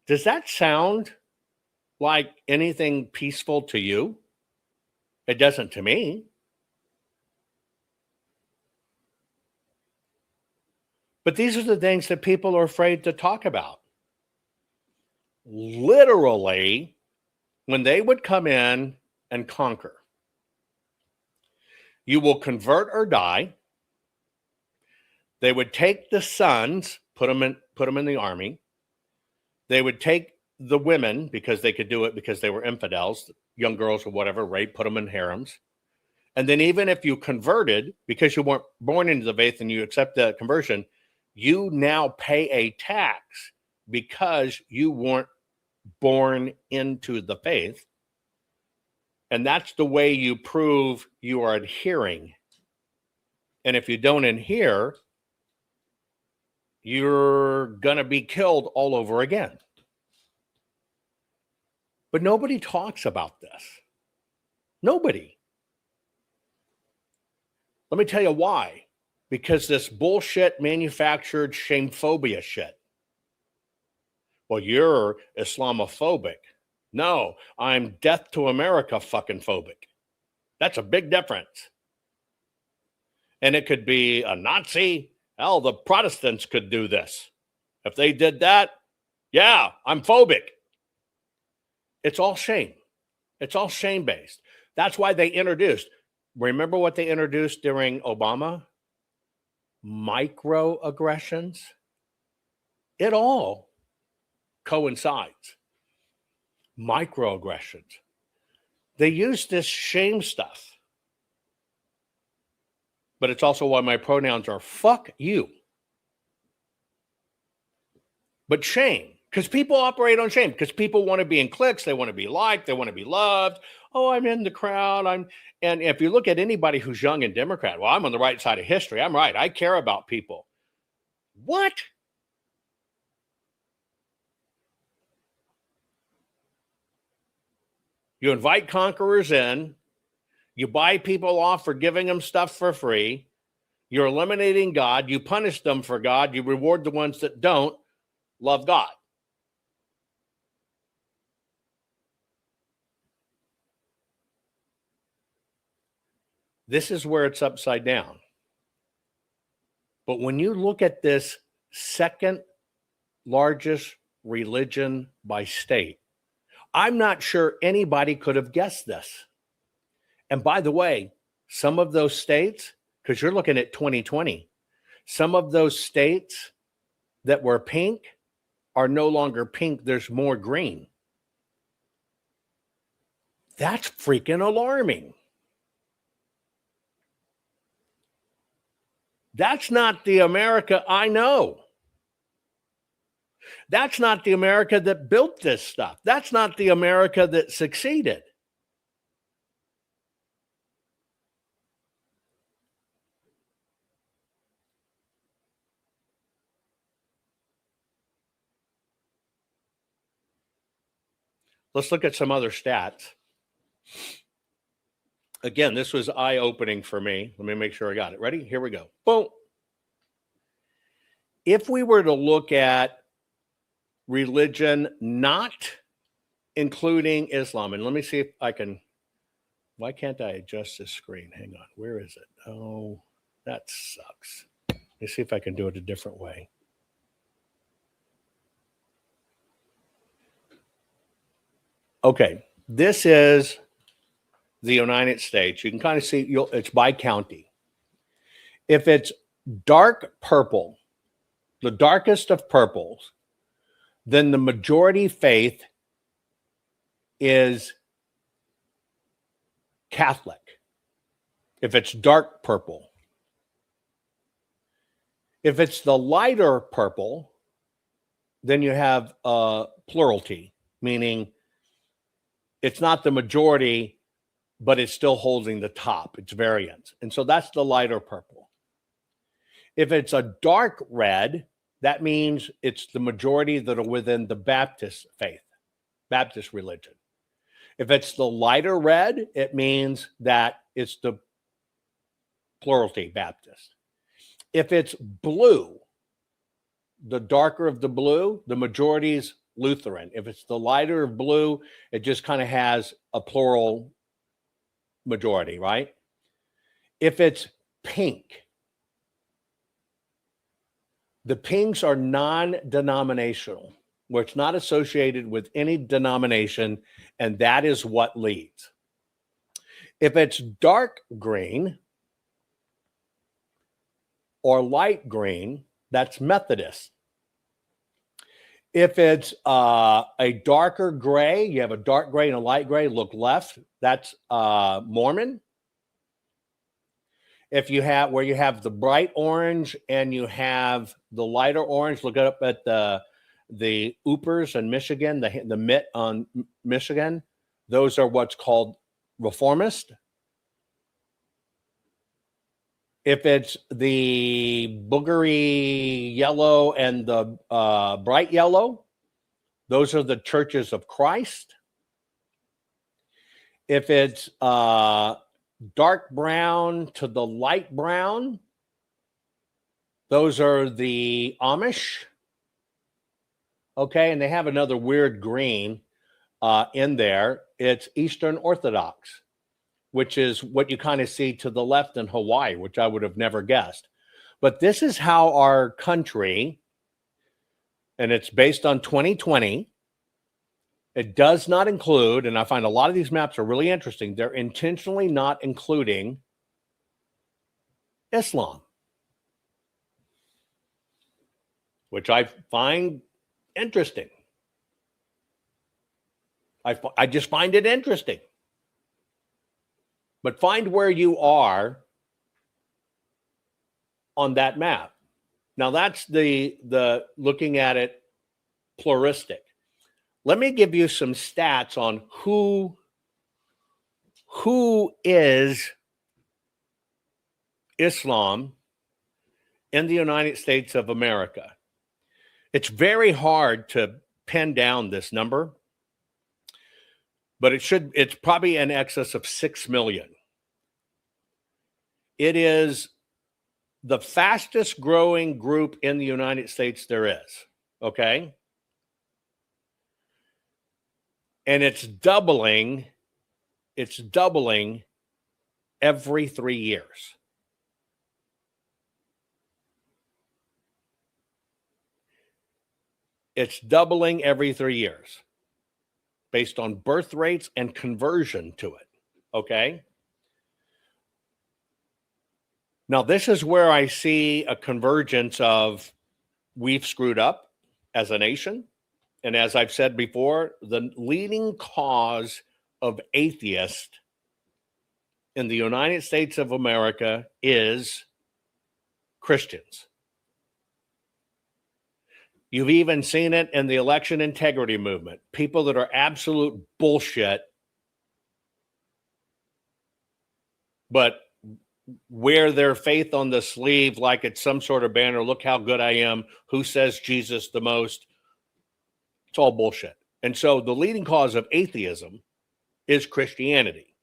Does that sound like anything peaceful to you? It doesn't to me. But these are the things that people are afraid to talk about. Literally, when they would come in and conquer, you will convert or die. They would take the sons, put them in the army. They would take the women, because they could do it because they were infidels, young girls or whatever, rape, put them in harems. And then even if you converted, because you weren't born into the faith and you accept the conversion, you now pay a tax because you weren't born into the faith. And that's the way you prove you are adhering. And if you don't adhere, you're going to be killed all over again. But nobody talks about this. Nobody. Let me tell you why. Because this bullshit manufactured shamephobia shit. Well, you're Islamophobic. No, I'm death to America fucking phobic. That's a big difference. And it could be a Nazi. Hell, the Protestants could do this. If they did that, yeah, I'm phobic. It's all shame. It's all shame-based. That's why they introduced, remember what they introduced during Obama? Microaggressions. It all coincides. Microaggressions. They use this shame stuff. But it's also why my pronouns are fuck you. But shame. Because people operate on shame. Because people want to be in cliques. They want to be liked. They want to be loved. Oh, I'm in the crowd. And if you look at anybody who's young and Democrat, well, I'm on the right side of history. I'm right. I care about people. What? You invite conquerors in. You buy people off for giving them stuff for free. You're eliminating God. You punish them for God. You reward the ones that don't love God. This is where it's upside down. But when you look at this second largest religion by state, I'm not sure anybody could have guessed this. And by the way, some of those states, because you're looking at 2020, some of those states that were pink are no longer pink. There's more green. That's freaking alarming. That's not the America I know. That's not the America that built this stuff. That's not the America that succeeded. Let's look at some other stats. Again, this was eye-opening for me. Let me make sure I got it. Ready? Here we go. Boom. If we were to look at religion not including Islam, and let me see if I can, why can't I adjust this screen? Hang on. Where is it? Oh, that sucks. Let me see if I can do it a different way. Okay, this is the United States. You can kind of see it's by county. If it's dark purple, the darkest of purples, then the majority faith is Catholic. If it's dark purple. If it's the lighter purple, then you have plurality, meaning it's not the majority, but it's still holding the top. It's variance. And so that's the lighter purple. If it's a dark red, that means it's the majority that are within the Baptist faith, Baptist religion. If it's the lighter red, it means that it's the plurality Baptist. If it's blue, the darker of the blue, the majority is Lutheran. If it's the lighter of blue, it just kind of has a plural majority, right? If it's pink, the pinks are non-denominational, where it's not associated with any denomination, and that is what leads. If it's dark green or light green, that's Methodist. If it's a darker gray, you have a dark gray and a light gray, look left, that's Mormon. if you have where you have the bright orange and you have the lighter orange, look up at the Oopers in Michigan, the Mitt on Michigan. Those are what's called reformist. If it's the boogery yellow and the bright yellow, those are the churches of Christ. If it's dark brown to the light brown, those are the Amish. Okay, and they have another weird green in there. It's Eastern Orthodox, which is what you kind of see to the left in Hawaii, which I would have never guessed. But this is how our country, and it's based on 2020, it does not include, and I find a lot of these maps are really interesting, they're intentionally not including Islam, which I find interesting. I just find it interesting. But find where you are on that map. Now that's the looking at it pluralistic. Let me give you some stats on who is Islam in the United States of America. It's very hard to pin down this number, but it's probably in excess of 6 million. It is the fastest growing group in the United States there is, okay? And it's doubling every 3 years. It's doubling every 3 years based on birth rates and conversion to it, okay? Now, this is where I see a convergence of we've screwed up as a nation. And as I've said before, the leading cause of atheists in the United States of America is Christians. You've even seen it in the election integrity movement. People that are absolute bullshit, but wear their faith on the sleeve like it's some sort of banner. Look how good I am. Who says Jesus the most? It's all bullshit. And so the leading cause of atheism is Christianity.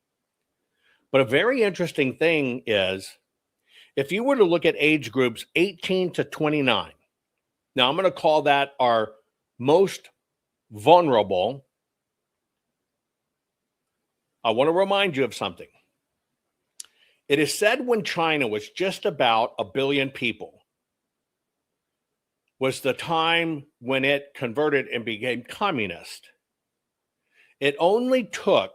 But a very interesting thing is, if you were to look at age groups 18 to 29, now I'm going to call that our most vulnerable. I want to remind you of something. It is said when China was just about 1 billion people, was the time when it converted and became communist. It only took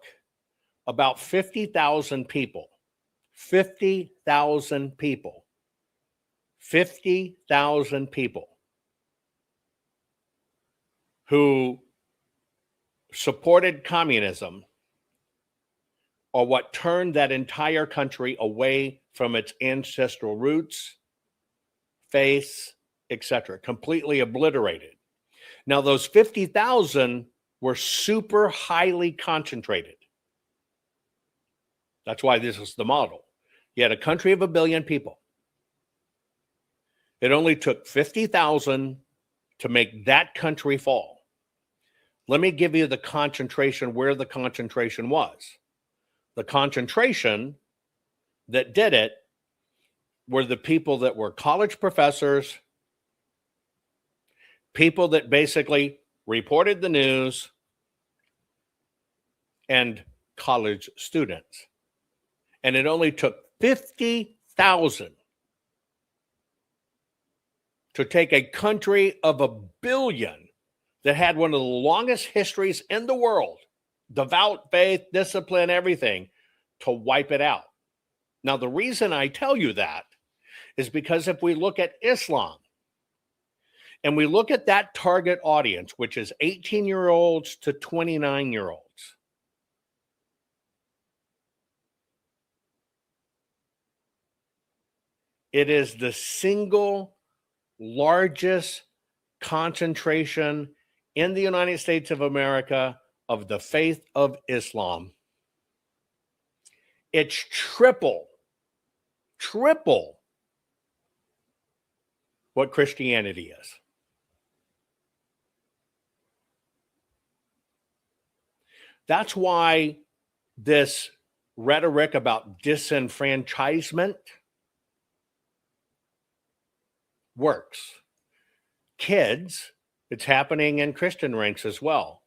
about 50,000 people, 50,000 people, 50,000 people who supported communism or what turned that entire country away from its ancestral roots, faiths, etc., completely obliterated. Now, those 50,000 were super highly concentrated. That's why this is the model. You had a country of 1 billion people. It only took 50,000 to make that country fall. Let me give you the concentration, where the concentration was. The concentration that did it were the people that were college professors, people that basically reported the news, and college students. And it only took 50,000 to take a country of 1 billion that had one of the longest histories in the world, devout faith, discipline, everything, to wipe it out. Now, the reason I tell you that is because if we look at Islam and we look at that target audience, which is 18-year-olds to 29-year-olds, It is the single largest concentration in the United States of America of the faith of Islam. It's triple what Christianity is. That's why this rhetoric about disenfranchisement works. Kids, it's happening in Christian ranks as well.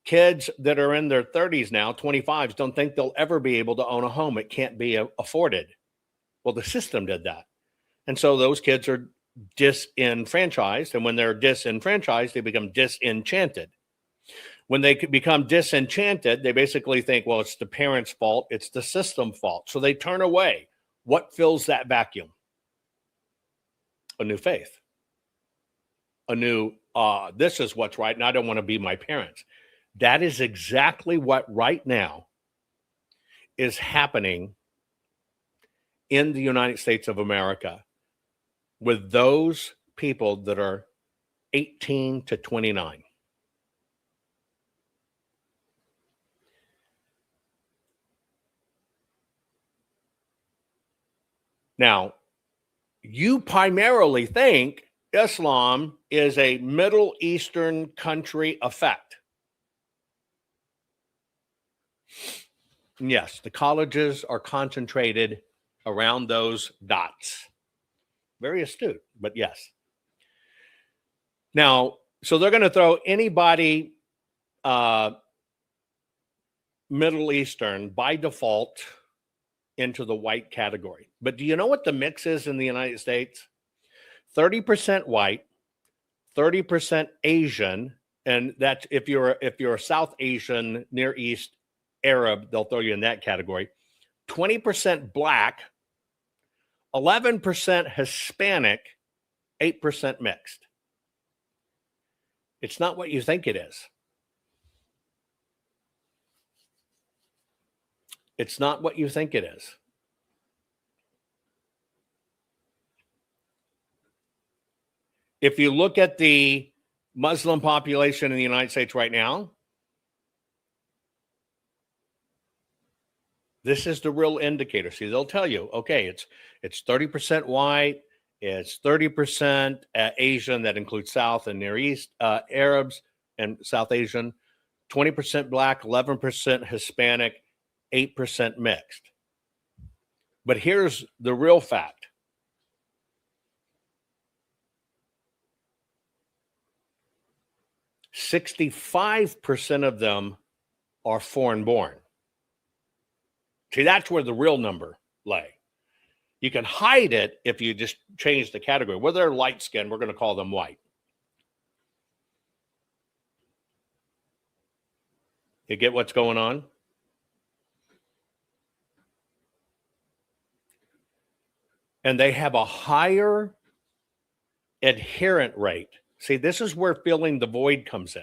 Kids that are in their 30s now, 25s, don't think they'll ever be able to own a home. It can't be afforded. Well, the system did that. And so those kids are disenfranchised. And when they're disenfranchised, they become disenchanted. When they become disenchanted, they basically think, well, it's the parents' fault. It's the system fault. So they turn away. What fills that vacuum? A new faith. A new, this is what's right, and I don't want to be my parents. That is exactly what right now is happening in the United States of America with those people that are 18 to 29. Now, you primarily think Islam is a Middle Eastern country effect. Yes, the colleges are concentrated around those dots. Very astute, but yes. Now, so they're going to throw anybody Middle Eastern by default into the white category. But do you know what the mix is in the United States? 30% white, 30% Asian, and that's if you're a South Asian, Near East, Arab, they'll throw you in that category. 20% black, 11% Hispanic, 8% mixed. It's not what you think it is. It's not what you think it is. If you look at the Muslim population in the United States right now, this is the real indicator. See, they'll tell you, okay, it's 30% white, it's 30% Asian, that includes South and Near East Arabs and South Asian, 20% black, 11% Hispanic, 8% mixed. But here's the real fact. %65% of them are foreign born. See, that's where the real number lay. You can hide it if you just change the category. Where they're light skinned, we're going to call them white. You get what's going on? And they have a higher adherent rate. See, this is where filling the void comes in.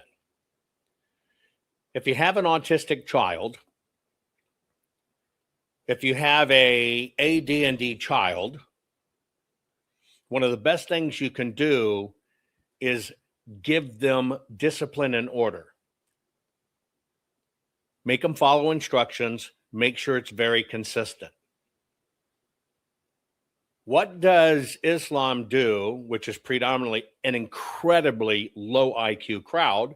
If you have an autistic child, if you have a AD&D child, one of the best things you can do is give them discipline and order. Make them follow instructions. Make sure it's very consistent. What does Islam do, which is predominantly an incredibly low IQ crowd?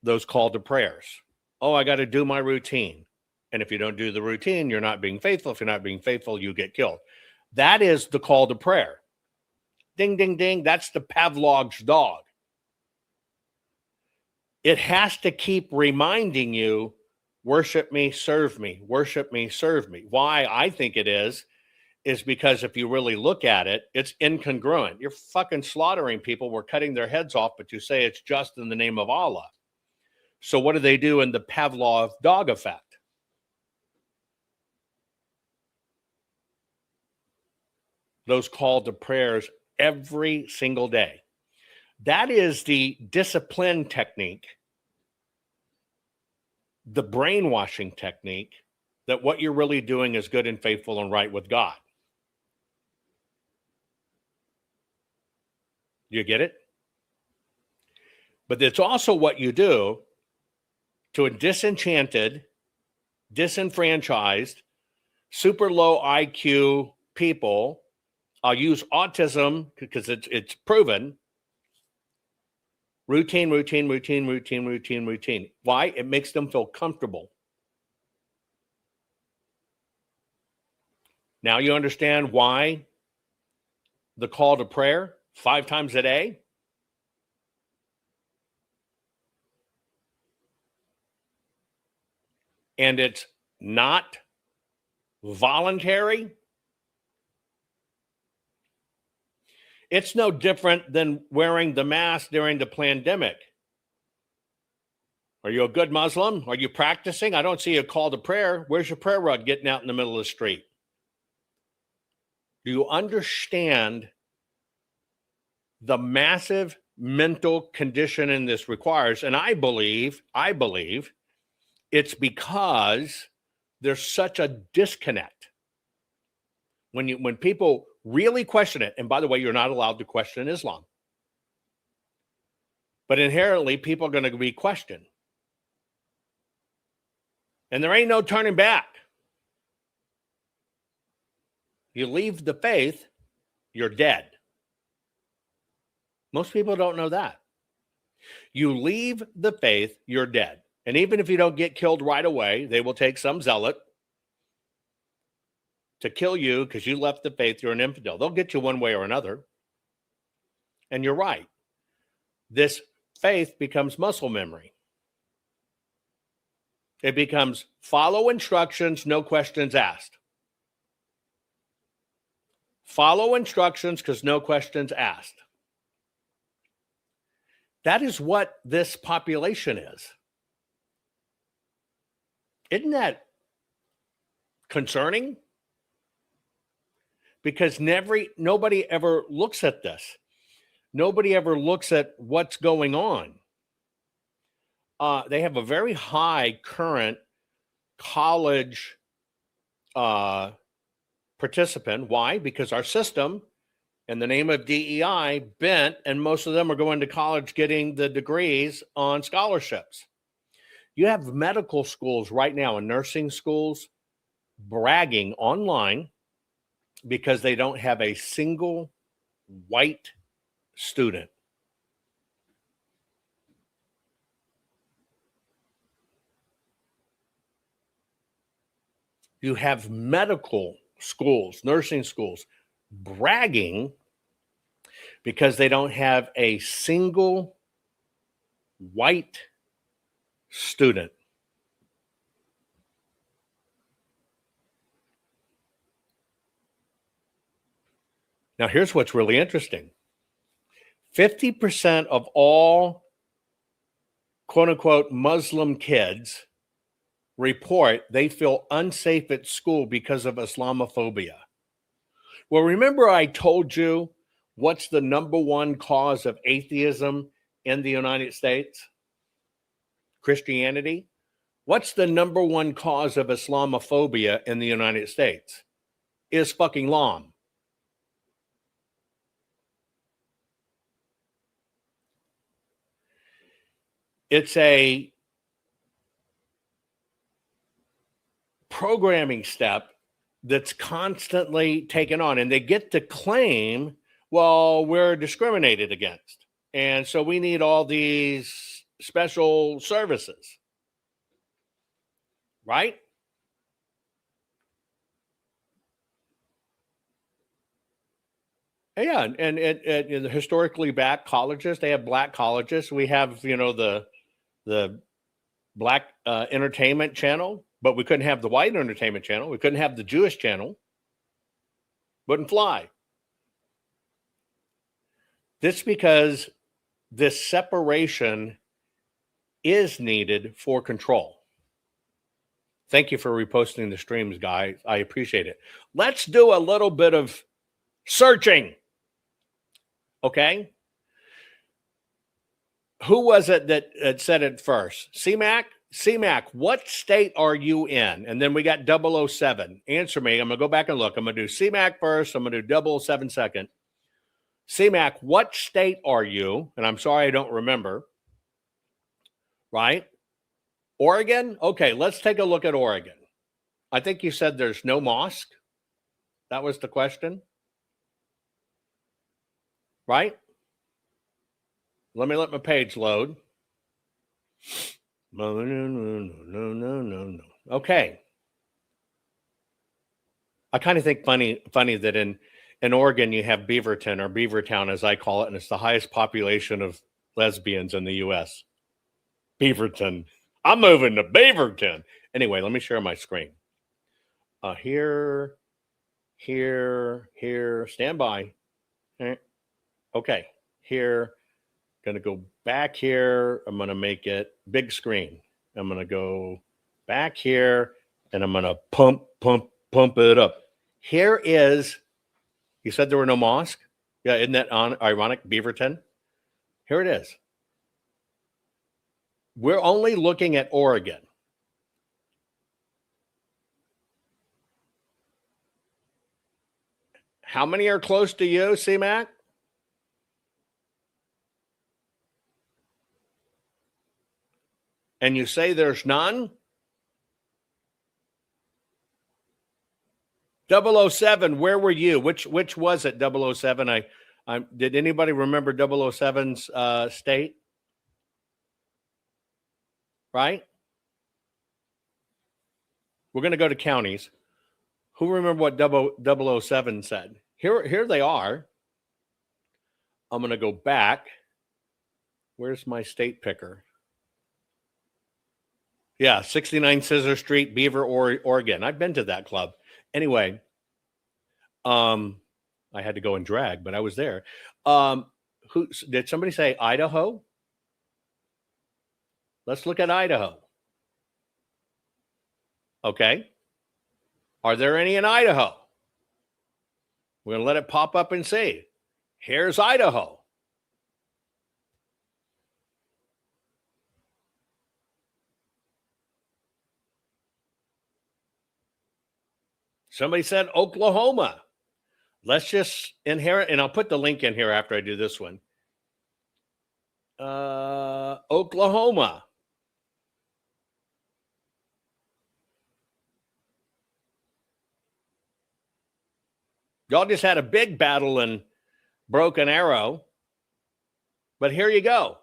Those call to prayers. Oh, I got to do my routine. And if you don't do the routine, you're not being faithful. If you're not being faithful, you get killed. That is the call to prayer. Ding, ding, ding. That's the Pavlov's dog. It has to keep reminding you, worship me, serve me, worship me, serve me. Why I think it is because if you really look at it, it's incongruent. You're fucking slaughtering people. We're cutting their heads off, but you say it's just in the name of Allah. So what do they do in the Pavlov dog effect? Those call to prayers every single day. That is the discipline technique, the brainwashing technique, that what you're really doing is good and faithful and right with God. You get it? But it's also what you do to a disenchanted, disenfranchised, super low IQ people. I'll use autism because it's proven. Routine. Why? It makes them feel comfortable. Now you understand why the call to prayer 5 times a day? And it's not voluntary. It's no different than wearing the mask during the pandemic. Are you a good Muslim? Are you practicing? I don't see a call to prayer. Where's your prayer rug getting out in the middle of the street? Do you understand the massive mental conditioning this requires? And I believe it's because there's such a disconnect. When people really question it, and by the way, you're not allowed to question Islam, but inherently people are going to be questioned. And there ain't no turning back. You leave the faith, you're dead. Most people don't know that. You leave the faith, you're dead. And even if you don't get killed right away, they will take some zealot to kill you because you left the faith, you're an infidel. They'll get you one way or another. And you're right. This faith becomes muscle memory. It becomes follow instructions, no questions asked. Follow instructions because no questions asked. That is what this population is. Isn't that concerning? Because nobody ever looks at this. Nobody ever looks at what's going on. They have a very high current college participant. Why? Because our system, in the name of DEI, bent, and most of them are going to college getting the degrees on scholarships. You have medical schools right now and nursing schools bragging online because they don't have a single white student. You have medical schools, nursing schools, bragging because they don't have a single white student. Now, here's what's really interesting. 50% of all quote-unquote Muslim kids report they feel unsafe at school because of Islamophobia. Well, remember I told you what's the number one cause of atheism in the United States? Christianity. What's the number one cause of Islamophobia in the United States? Is fucking Islam. It's a programming step that's constantly taken on, and they get to claim, well, we're discriminated against, and so we need all these special services, right? Yeah, and in the historically black colleges, they have black colleges. We have, the black entertainment channel, but we couldn't have the white entertainment channel. We couldn't have the Jewish channel. Wouldn't fly. This because this separation is needed for control. Thank you for reposting the streams, guys. I appreciate it. Let's do a little bit of searching. Okay? Who was it that said it first? CMAC? CMAC, what state are you in? And then we got 007. Answer me. I'm going to go back and look. I'm going to do CMAC first. I'm going to do 007 second. CMAC, what state are you? And I'm sorry I don't remember. Right? Oregon? Okay, let's take a look at Oregon. I think you said there's no mosque. That was the question. Right? Let my page load. No. Okay. I kind of think funny that in Oregon you have Beaverton, or Beavertown as I call it, and it's the highest population of lesbians in the U.S. Beaverton. I'm moving to Beaverton. Anyway, let me share my screen. Here. Stand by. Okay. Here. Going to go back here. I'm going to make it big screen. I'm going to go back here, and I'm going to pump it up. Here is, you said there were no mosque? Yeah, isn't that ironic? Beaverton. Here it is. We're only looking at Oregon. How many are close to you, CMAC? And you say there's none? 007, where were you? Which was it, 007? Did anybody remember 007's state? Right? We're going to go to counties. Who remember what 007 said? Here they are. I'm going to go back. Where's my state picker? Yeah, 69 Scissor Street, Beaver, Oregon. I've been to that club. Anyway, I had to go and drag, but I was there. Who did somebody say Idaho? Let's look at Idaho. Okay. Are there any in Idaho? We're going to let it pop up and see. Here's Idaho. Somebody said Oklahoma. Let's just inherit, and I'll put the link in here after I do this one. Oklahoma. Y'all just had a big battle in Broken Arrow. But here you go.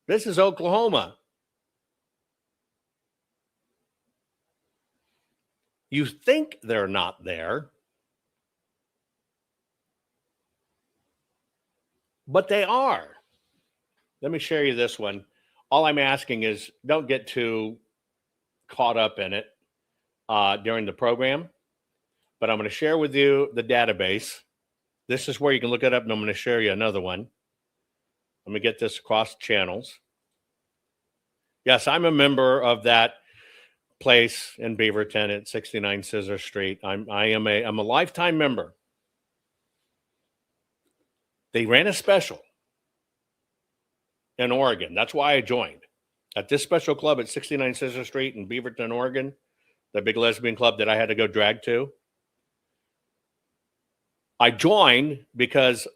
This is Oklahoma. You think they're not there, but they are. Let me share you this one. All I'm asking is don't get too caught up in it during the program, but I'm going to share with you the database. This is where you can look it up, and I'm going to share you another one. Let me get this across channels. Yes, I'm a member of that place in Beaverton at 69 Scissor Street. I'm a lifetime member. They ran a special in Oregon. That's why I joined. At this special club at 69 Scissor Street in Beaverton, Oregon, the big lesbian club that I had to go drag to. I joined because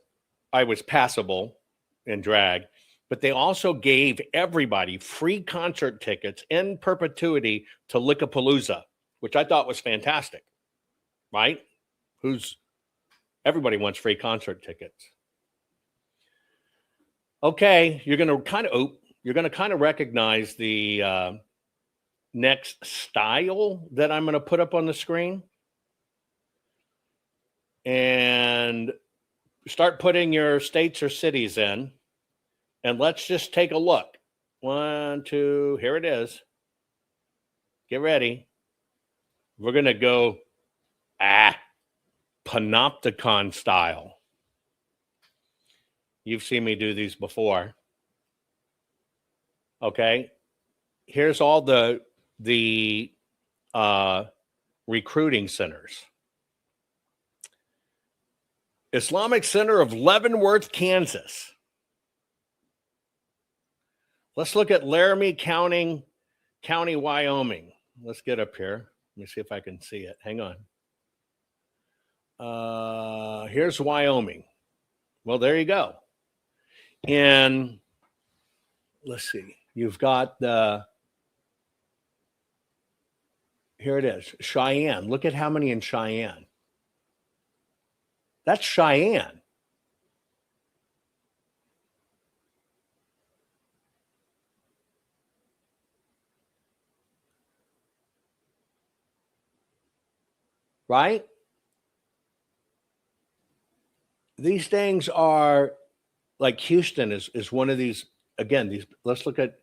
I was passable in drag, but they also gave everybody free concert tickets in perpetuity to Lickapalooza, which I thought was fantastic, right? Everybody wants free concert tickets. Okay, you're going to kind of recognize the next style that I'm going to put up on the screen. And start putting your states or cities in. And let's just take a look. 1, 2, here it is. Get ready. We're going to go panopticon style. You've seen me do these before. Okay. Here's all the recruiting centers. Islamic Center of Leavenworth, Kansas. Let's look at Laramie County, Wyoming. Let's get up here. Let me see if I can see it. Hang on. Here's Wyoming. Well, there you go. And let's see. You've got here it is, Cheyenne. Look at how many in Cheyenne. That's Cheyenne. Right? These things are like Houston is one of these. Again, these. Let's look at.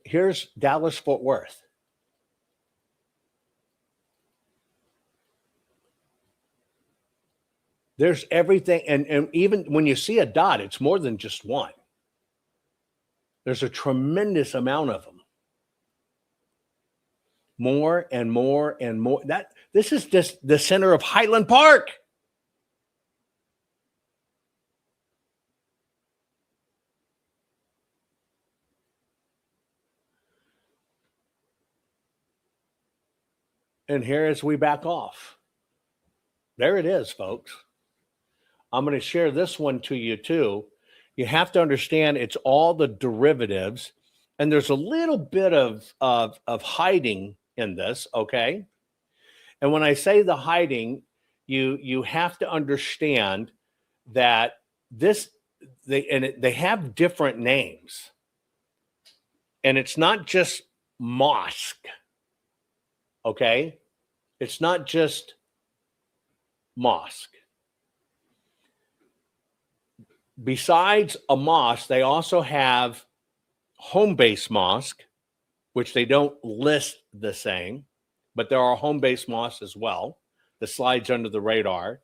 Here's Dallas Fort Worth. There's everything, and even when you see a dot, it's more than just one. There's a tremendous amount of them. More and more and more. This is just the center of Highland Park. And here as we back off. There it is, folks. I'm going to share this one to you too. You have to understand it's all the derivatives, and there's a little bit of hiding in this, okay? And when I say the hiding, you have to understand that they have different names. And it's not just mosque. Okay? It's not just mosque. Besides a mosque, they also have home-based mosque, which they don't list the same, but there are home-based mosques as well. The slides under the radar.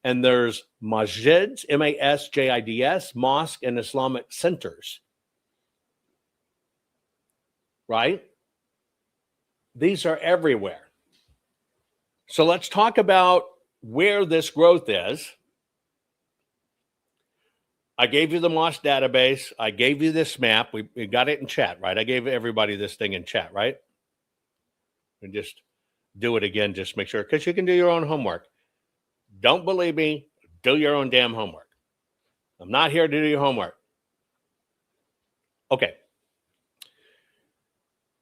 And there's masjids, M-A-S-J-I-D-S, mosque and Islamic centers. Right? These are everywhere. So let's talk about where this growth is. I gave you the mosque database. I gave you this map. We got it in chat, right? I gave everybody this thing in chat, right? And just do it again, just make sure, because you can do your own homework. Don't believe me, do your own damn homework. I'm not here to do your homework. Okay.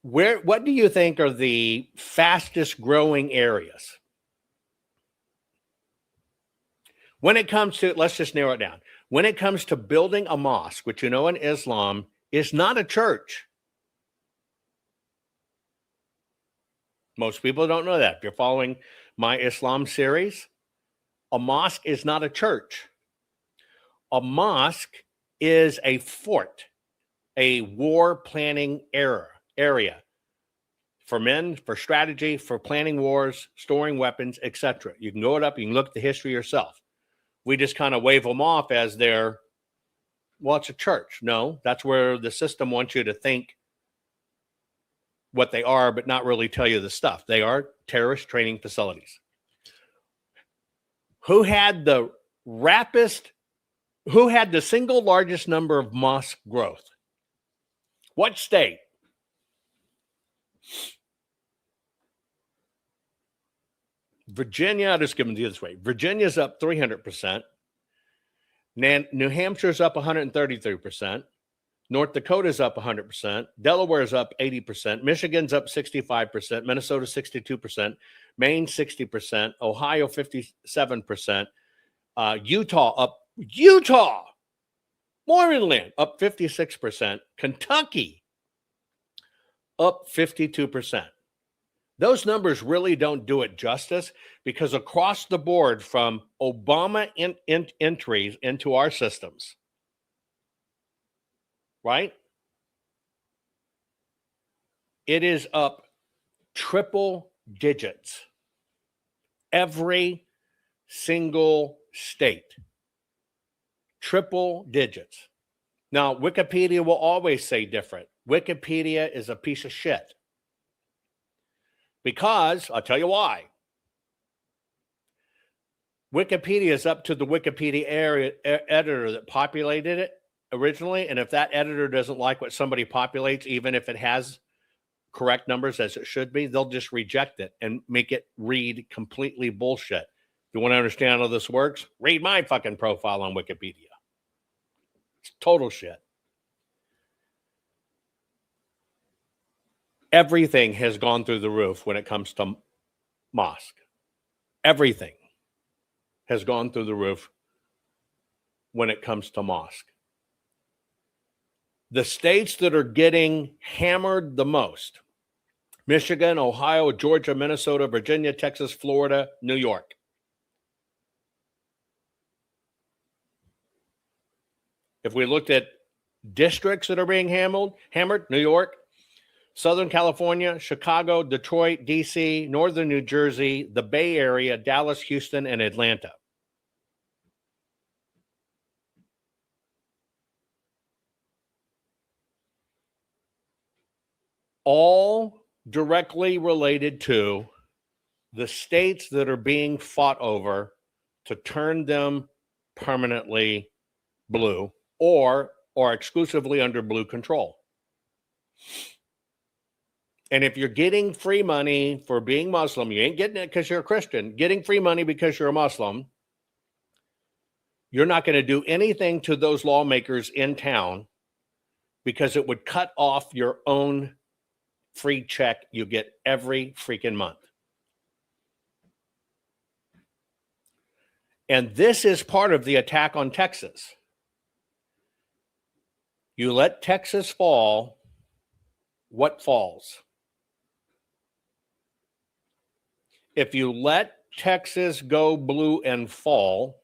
What do you think are the fastest growing areas? When it comes to, let's just narrow it down. When it comes to building a mosque, which you know in Islam is not a church. Most people don't know that. If you're following my Islam series, a mosque is not a church. A mosque is a fort, a war planning area for men, for strategy, for planning wars, storing weapons, etc. You can go it up, you can look at the history yourself. We just kind of wave them off as they're, well, it's a church. No, that's where the system wants you to think what they are, but not really tell you the stuff. They are terrorist training facilities. Who had the single largest number of mosque growth? What state? Virginia, I'll just give them to you this way. Virginia's up 300%. New Hampshire's up 133%. North Dakota's up 100%. Delaware's up 80%. Michigan's up 65%. Minnesota 62%. Maine 60%. Ohio 57%. Utah, Mormon up 56%. Kentucky up 52%. Those numbers really don't do it justice because across the board from Obama entries into our systems, right? It is up triple digits. Every single state. Triple digits. Now, Wikipedia will always say different. Wikipedia is a piece of shit. Because, I'll tell you why. Wikipedia is up to the Wikipedia editor that populated it originally. And if that editor doesn't like what somebody populates, even if it has correct numbers as it should be, they'll just reject it and make it read completely bullshit. You want to understand how this works? Read my fucking profile on Wikipedia. It's total shit. Everything has gone through the roof when it comes to mosque. Everything has gone through the roof when it comes to mosque. The states that are getting hammered the most: Michigan, Ohio, Georgia, Minnesota, Virginia, Texas, Florida, New York. If we looked at districts that are being hammered, New York, Southern California, Chicago, Detroit, DC, Northern New Jersey, the Bay Area, Dallas, Houston, and Atlanta. All directly related to the states that are being fought over to turn them permanently blue or exclusively under blue control. And if you're getting free money for being Muslim, you ain't getting it because you're a Christian, getting free money because you're a Muslim, you're not going to do anything to those lawmakers in town because it would cut off your own free check you get every freaking month. And this is part of the attack on Texas. You let Texas fall, what falls? If you let Texas go blue and fall,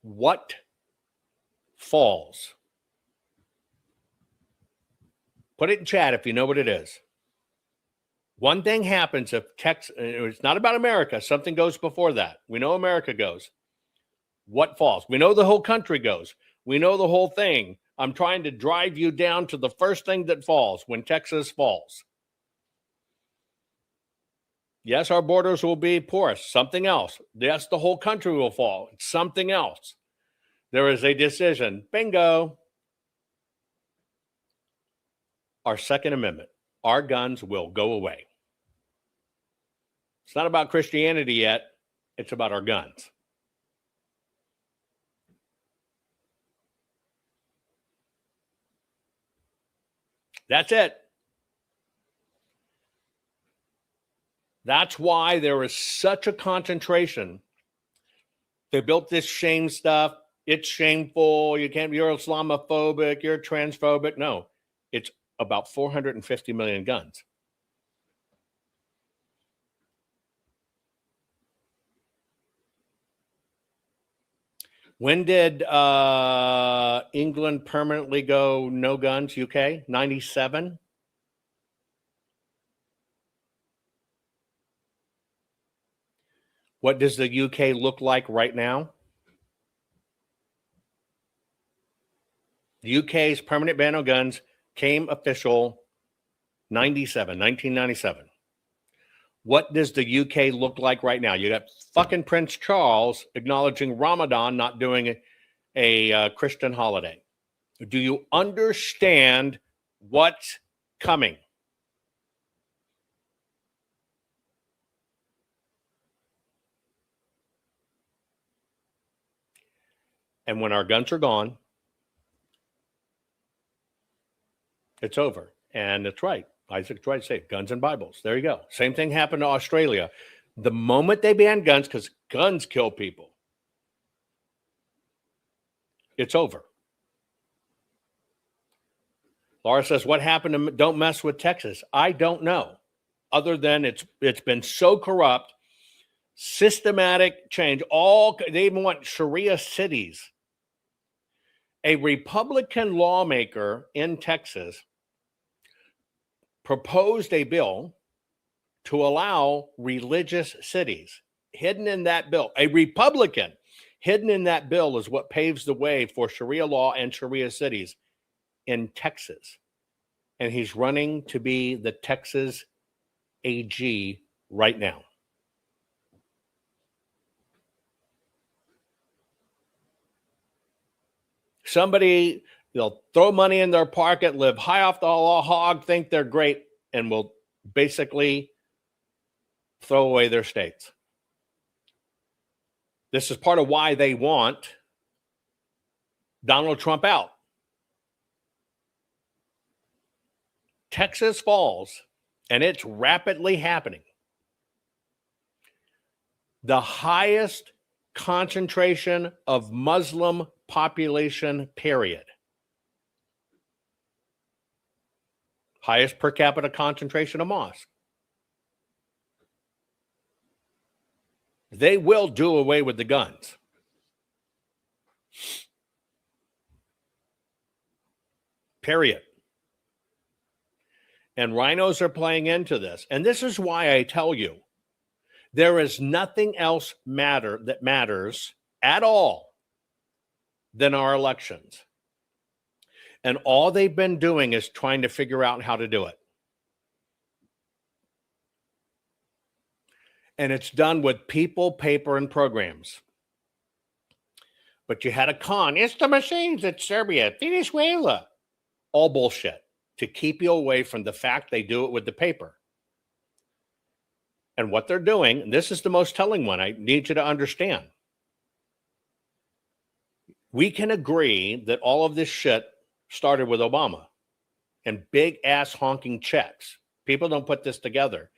what falls? Put it in chat if you know what it is. One thing happens if Texas, it's not about America, something goes before that. We know America goes. What falls? We know the whole country goes. We know the whole thing. I'm trying to drive you down to the first thing that falls when Texas falls. Yes, our borders will be porous. Something else. Yes, the whole country will fall. It's something else. There is a decision. Bingo. Our Second Amendment. Our guns will go away. It's not about Christianity yet. It's about our guns. That's it. That's why there is such a concentration. They built this shame stuff. It's shameful. You're Islamophobic. You're transphobic. No, it's about 450 million guns. When did England permanently go no guns, UK? 97? What does the UK look like right now? The UK's permanent ban on guns came official 1997. What does the UK look like right now? You got fucking Prince Charles acknowledging Ramadan, not doing a Christian holiday. Do you understand what's coming? And when our guns are gone, it's over. And it's right. Isaac tried to say guns and Bibles. There you go. Same thing happened to Australia. The moment they banned guns, because guns kill people, it's over. Laura says, what happened to Don't Mess with Texas? I don't know. Other than it's been so corrupt, systematic change. They even want Sharia cities. A Republican lawmaker in Texas proposed a bill to allow religious cities. Hidden in that bill, a Republican, hidden in that bill is what paves the way for Sharia law and Sharia cities in Texas. And he's running to be the Texas AG right now. Somebody, they'll throw money in their pocket, live high off the hog, think they're great, and will basically throw away their states. This is part of why they want Donald Trump out. Texas falls, and it's rapidly happening. The highest concentration of Muslim population, period. Highest per capita concentration of mosques. They will do away with the guns. Period. And rhinos are playing into this. And this is why I tell you, there is nothing else that matters at all than our elections. And all they've been doing is trying to figure out how to do it. And it's done with people, paper, and programs. But you had a con. It's the machines. It's Serbia, Venezuela. All bullshit to keep you away from the fact they do it with the paper. And what they're doing, and this is the most telling one, I need you to understand. We can agree that all of this shit started with Obama and big ass honking checks. People don't put this together.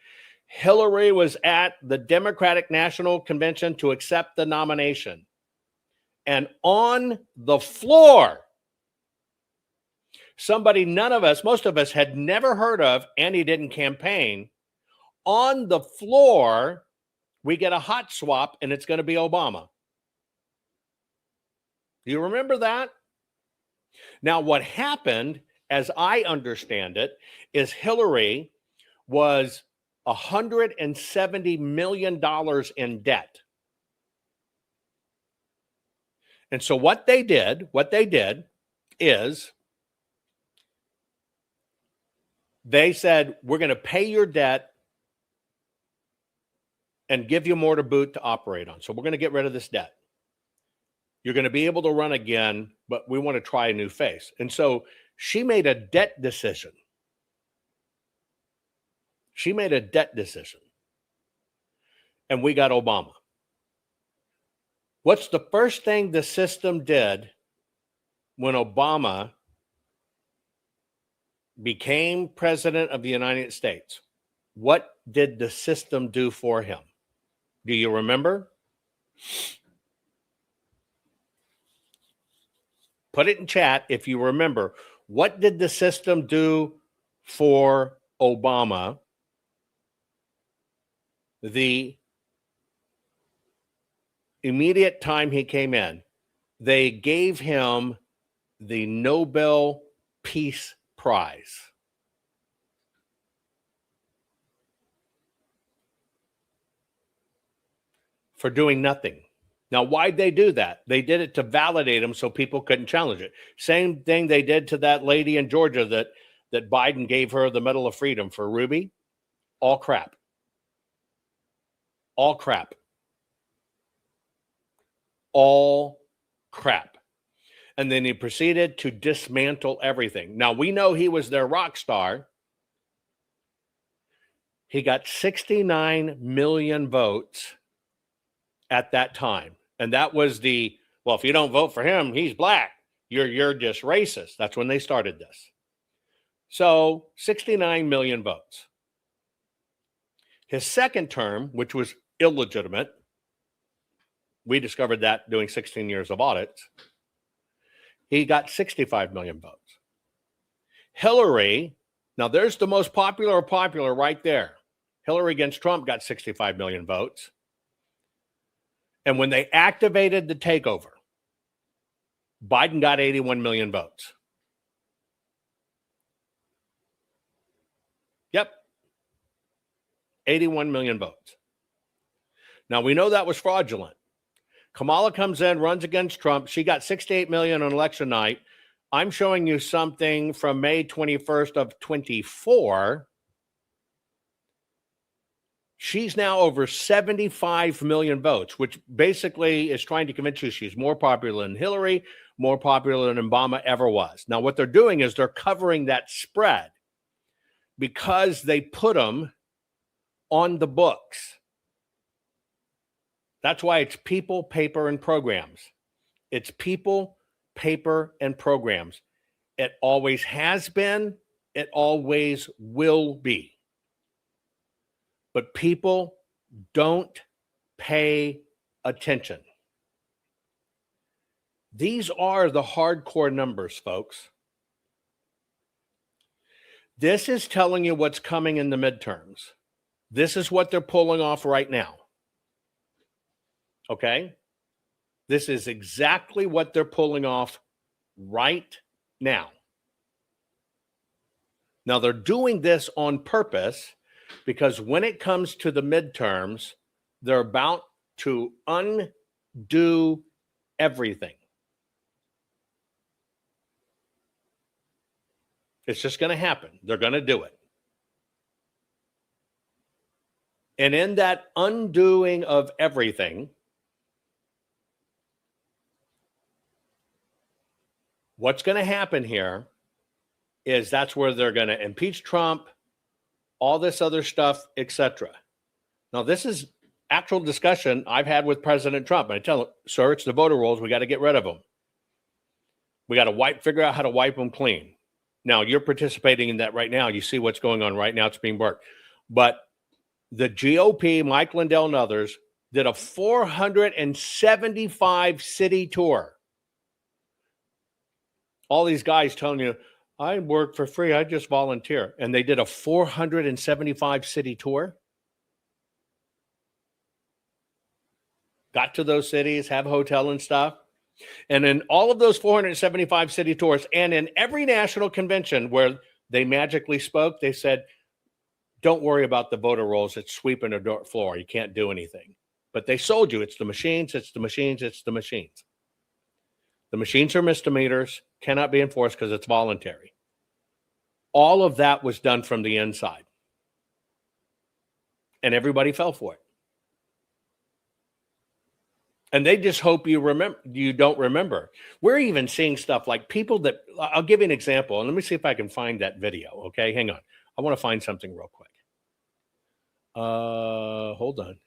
Hillary was at the Democratic National Convention to accept the nomination. And on the floor, somebody most of us had never heard of, and he didn't campaign. On the floor, we get a hot swap, and it's going to be Obama. Do you remember that? Now, what happened, as I understand it, is Hillary was $170 million in debt. And so what they did is they said, we're going to pay your debt and give you more to boot to operate on. So we're going to get rid of this debt. You're going to be able to run again, but we want to try a new face. And so she made a debt decision. And we got Obama. What's the first thing the system did when Obama became president of the United States? What did the system do for him? Do you remember? Put it in chat if you remember. What did the system do for Obama the immediate time he came in? They gave him the Nobel Peace Prize. For doing nothing. Now, why'd they do that? They did it to validate him so people couldn't challenge it. Same thing they did to that lady in Georgia that Biden gave her the Medal of Freedom for Ruby. All crap. All crap. All crap. And then he proceeded to dismantle everything. Now, we know he was their rock star. He got 69 million votes at that time. And that was well, if you don't vote for him, he's black. You're just racist. That's when they started this. So 69 million votes. His second term, which was illegitimate, we discovered that doing 16 years of audits, he got 65 million votes. Hillary, now there's the most popular right there. Hillary against Trump got 65 million votes. And when they activated the takeover, Biden got 81 million votes. Yep. 81 million votes. Now, we know that was fraudulent. Kamala comes in, runs against Trump. She got 68 million on election night. I'm showing you something from May 21st of 24. She's now over 75 million votes, which basically is trying to convince you she's more popular than Hillary, more popular than Obama ever was. Now, what they're doing is they're covering that spread because they put them on the books. That's why it's people, paper, and programs. It's people, paper, and programs. It always has been. It always will be. But people don't pay attention. These are the hardcore numbers, folks. This is telling you what's coming in the midterms. This is what they're pulling off right now. Okay? This is exactly what they're pulling off right now. Now, they're doing this on purpose because when it comes to the midterms, they're about to undo everything. It's just going to happen. They're going to do it. And in that undoing of everything, what's going to happen here is that's where they're going to impeach Trump, all this other stuff, etc. Now, this is actual discussion I've had with President Trump. And I tell him, sir, it's the voter rolls. We got to get rid of them. We got to figure out how to wipe them clean. Now, you're participating in that right now. You see what's going on right now. It's being worked. But the GOP, Mike Lindell and others, did a 475 city tour. All these guys telling you, I work for free. I just volunteer. And they did a 475 city tour. Got to those cities, have a hotel and stuff. And in all of those 475 city tours and in every national convention where they magically spoke, they said, don't worry about the voter rolls. It's sweeping the floor. You can't do anything. But they sold you. It's the machines. It's the machines. It's the machines. The machines are misdemeanors, cannot be enforced because it's voluntary. All of that was done from the inside. And everybody fell for it. And they just hope you don't remember. We're even seeing stuff like people that, I'll give you an example, and let me see if I can find that video, okay? Hang on. I want to find something real quick. Hold on.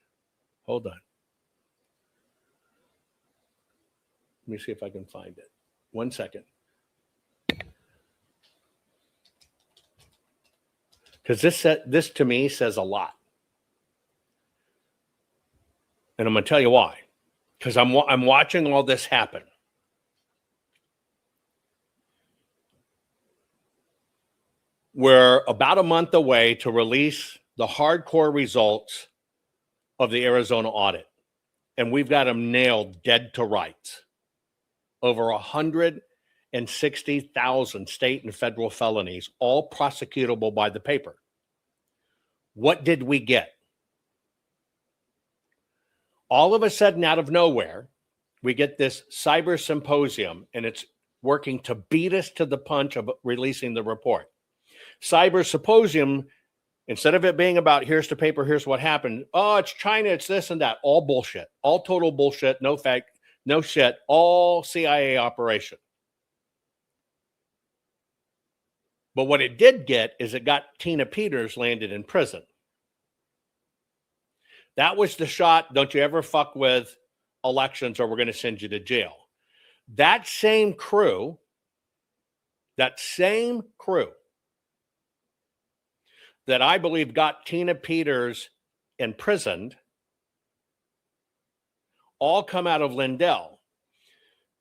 Let me see if I can find it. 1 second. Because this to me says a lot. And I'm going to tell you why. Because I'm watching all this happen. We're about a month away to release the hardcore results of the Arizona audit. And we've got them nailed dead to rights. Over 160,000 state and federal felonies, all prosecutable by the paper. What did we get? All of a sudden, out of nowhere, we get this cyber symposium, and it's working to beat us to the punch of releasing the report. Cyber symposium, instead of it being about here's the paper, here's what happened. Oh, it's China, it's this and that. All bullshit. All total bullshit. No fact, no shit. All CIA operation. But what it did get is it got Tina Peters landed in prison. That was the shot, don't you ever fuck with elections or we're going to send you to jail. That same crew that I believe got Tina Peters imprisoned all come out of Lindell.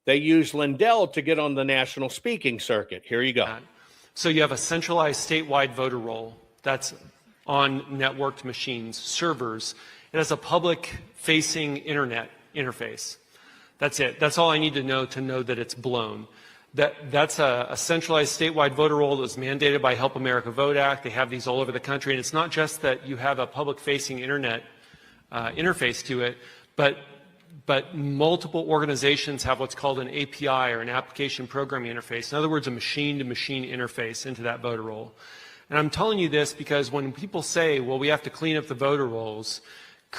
They used Lindell to get on the national speaking circuit. Here you go. So you have a centralized statewide voter roll that's on networked machines, servers. It has a public-facing internet interface. That's it. That's all I need to know that it's blown. That's a centralized statewide voter roll that was mandated by Help America Vote Act. They have these all over the country. And it's not just that you have a public-facing internet interface to it, but multiple organizations have what's called an API, or an application programming interface. In other words, a machine-to-machine interface into that voter roll. And I'm telling you this because when people say, well, we have to clean up the voter rolls,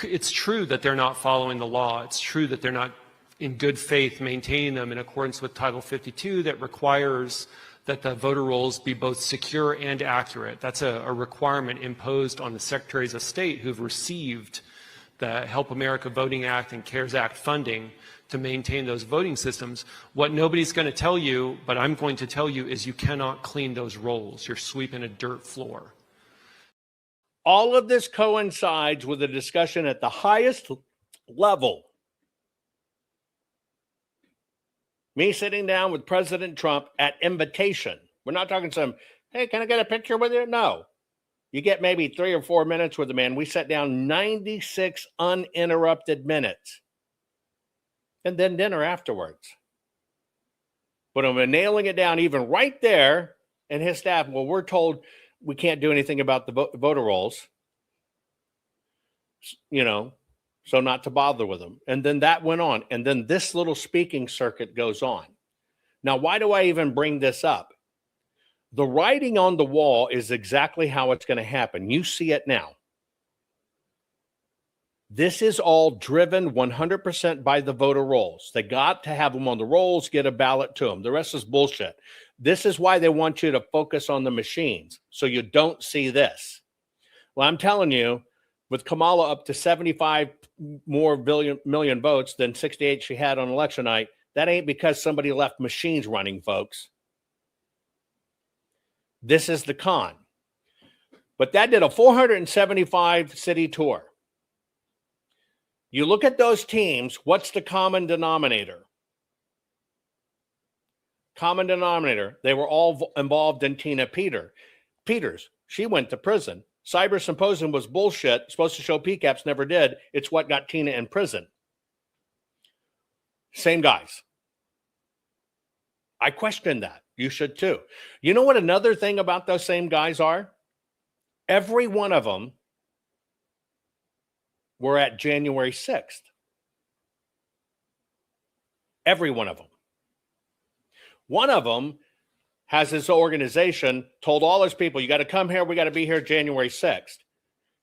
it's true that they're not following the law. It's true that they're not in good faith maintaining them in accordance with Title 52 that requires that the voter rolls be both secure and accurate. That's a requirement imposed on the secretaries of state who've received the Help America Voting Act and CARES Act funding to maintain those voting systems. What nobody's going to tell you, but I'm going to tell you, is you cannot clean those rolls. You're sweeping a dirt floor. All of this coincides with a discussion at the highest level. Me sitting down with President Trump at invitation. We're not talking some, hey, can I get a picture with you? No. You get maybe 3 or 4 minutes with the man. We sat down 96 uninterrupted minutes. And then dinner afterwards. But I'm nailing it down even right there. And his staff, well, we're told we can't do anything about the voter rolls. You know, so not to bother with them. And then that went on. And then this little speaking circuit goes on. Now, why do I even bring this up? The writing on the wall is exactly how it's going to happen. You see it now. This is all driven 100% by the voter rolls. They got to have them on the rolls, get a ballot to them. The rest is bullshit. This is why they want you to focus on the machines, so you don't see this. Well, I'm telling you, with Kamala up to 75 more million votes than 68 she had on election night, that ain't because somebody left machines running, folks. This is the con. But that did a 475 city tour. You look at those teams, what's the common denominator? Common denominator, they were all involved in Tina Peters. She went to prison. Cyber Symposium was bullshit, supposed to show PCAPs, never did. It's what got Tina in prison. Same guys. I question that. You should too. You know what another thing about those same guys are? Every one of them were at January 6th. Every one of them. One of them has his organization, told all his people, you got to come here, we got to be here January 6th.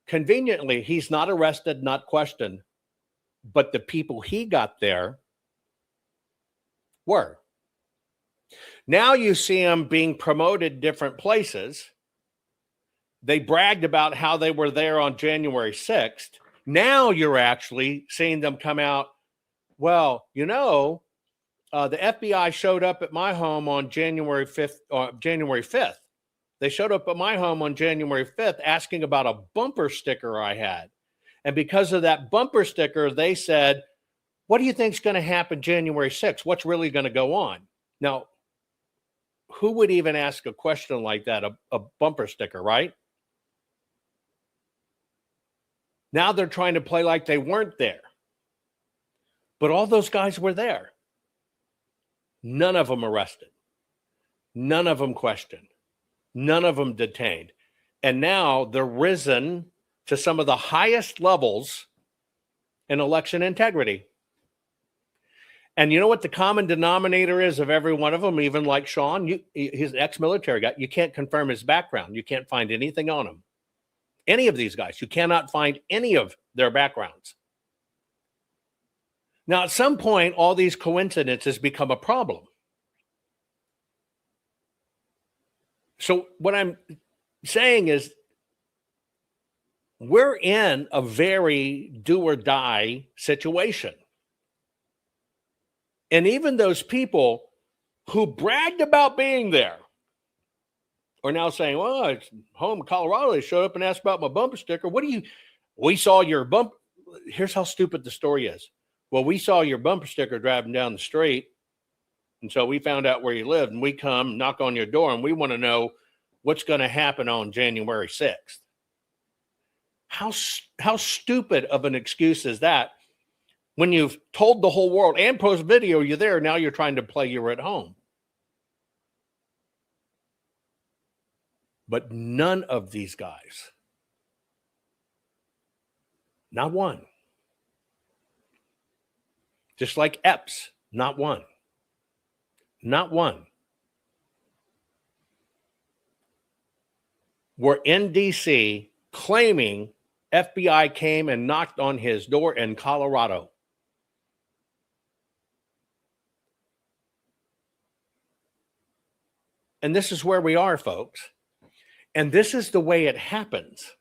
Conveniently, he's not arrested, not questioned, but the people he got there were. Now you see him being promoted different places. They bragged about how they were there on January 6th. Now you're actually seeing them come out, well, you know, the FBI showed up at my home on January 5th. They showed up at my home on January 5th asking about a bumper sticker I had. And because of that bumper sticker, they said, what do you think is going to happen January 6th? What's really going to go on? Now, who would even ask a question like that? A bumper sticker, right? Now they're trying to play like they weren't there. But all those guys were there. None of them arrested. None of them questioned. None of them detained. And now they're risen to some of the highest levels in election integrity. And you know what the common denominator is of every one of them, even like Sean? He's an ex-military guy. You can't confirm his background. You can't find anything on him. Any of these guys, you cannot find any of their backgrounds. Now, at some point, all these coincidences become a problem. So what I'm saying is we're in a very do or die situation. And even those people who bragged about being there are now saying, well, it's home in Colorado. They showed up and asked about my bumper sticker. We saw your bump. Here's how stupid the story is. Well, we saw your bumper sticker driving down the street. And so we found out where you lived, and we come knock on your door, and we want to know what's going to happen on January 6th. How stupid of an excuse is that? When you've told the whole world and post video, you're there. Now you're trying to play you're at home. But none of these guys, not one, just like Epps, not one, were in D.C. claiming FBI came and knocked on his door in Colorado. And this is where we are, folks. And this is the way it happens.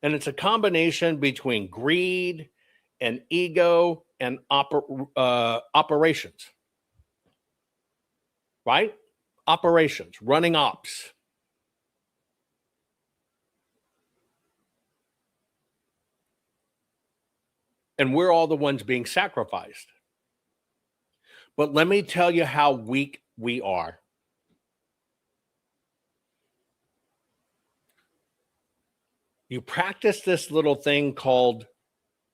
And it's a combination between greed and ego and operations. Right? Operations, running ops. And we're all the ones being sacrificed. But let me tell you how weak we are. You practice this little thing called,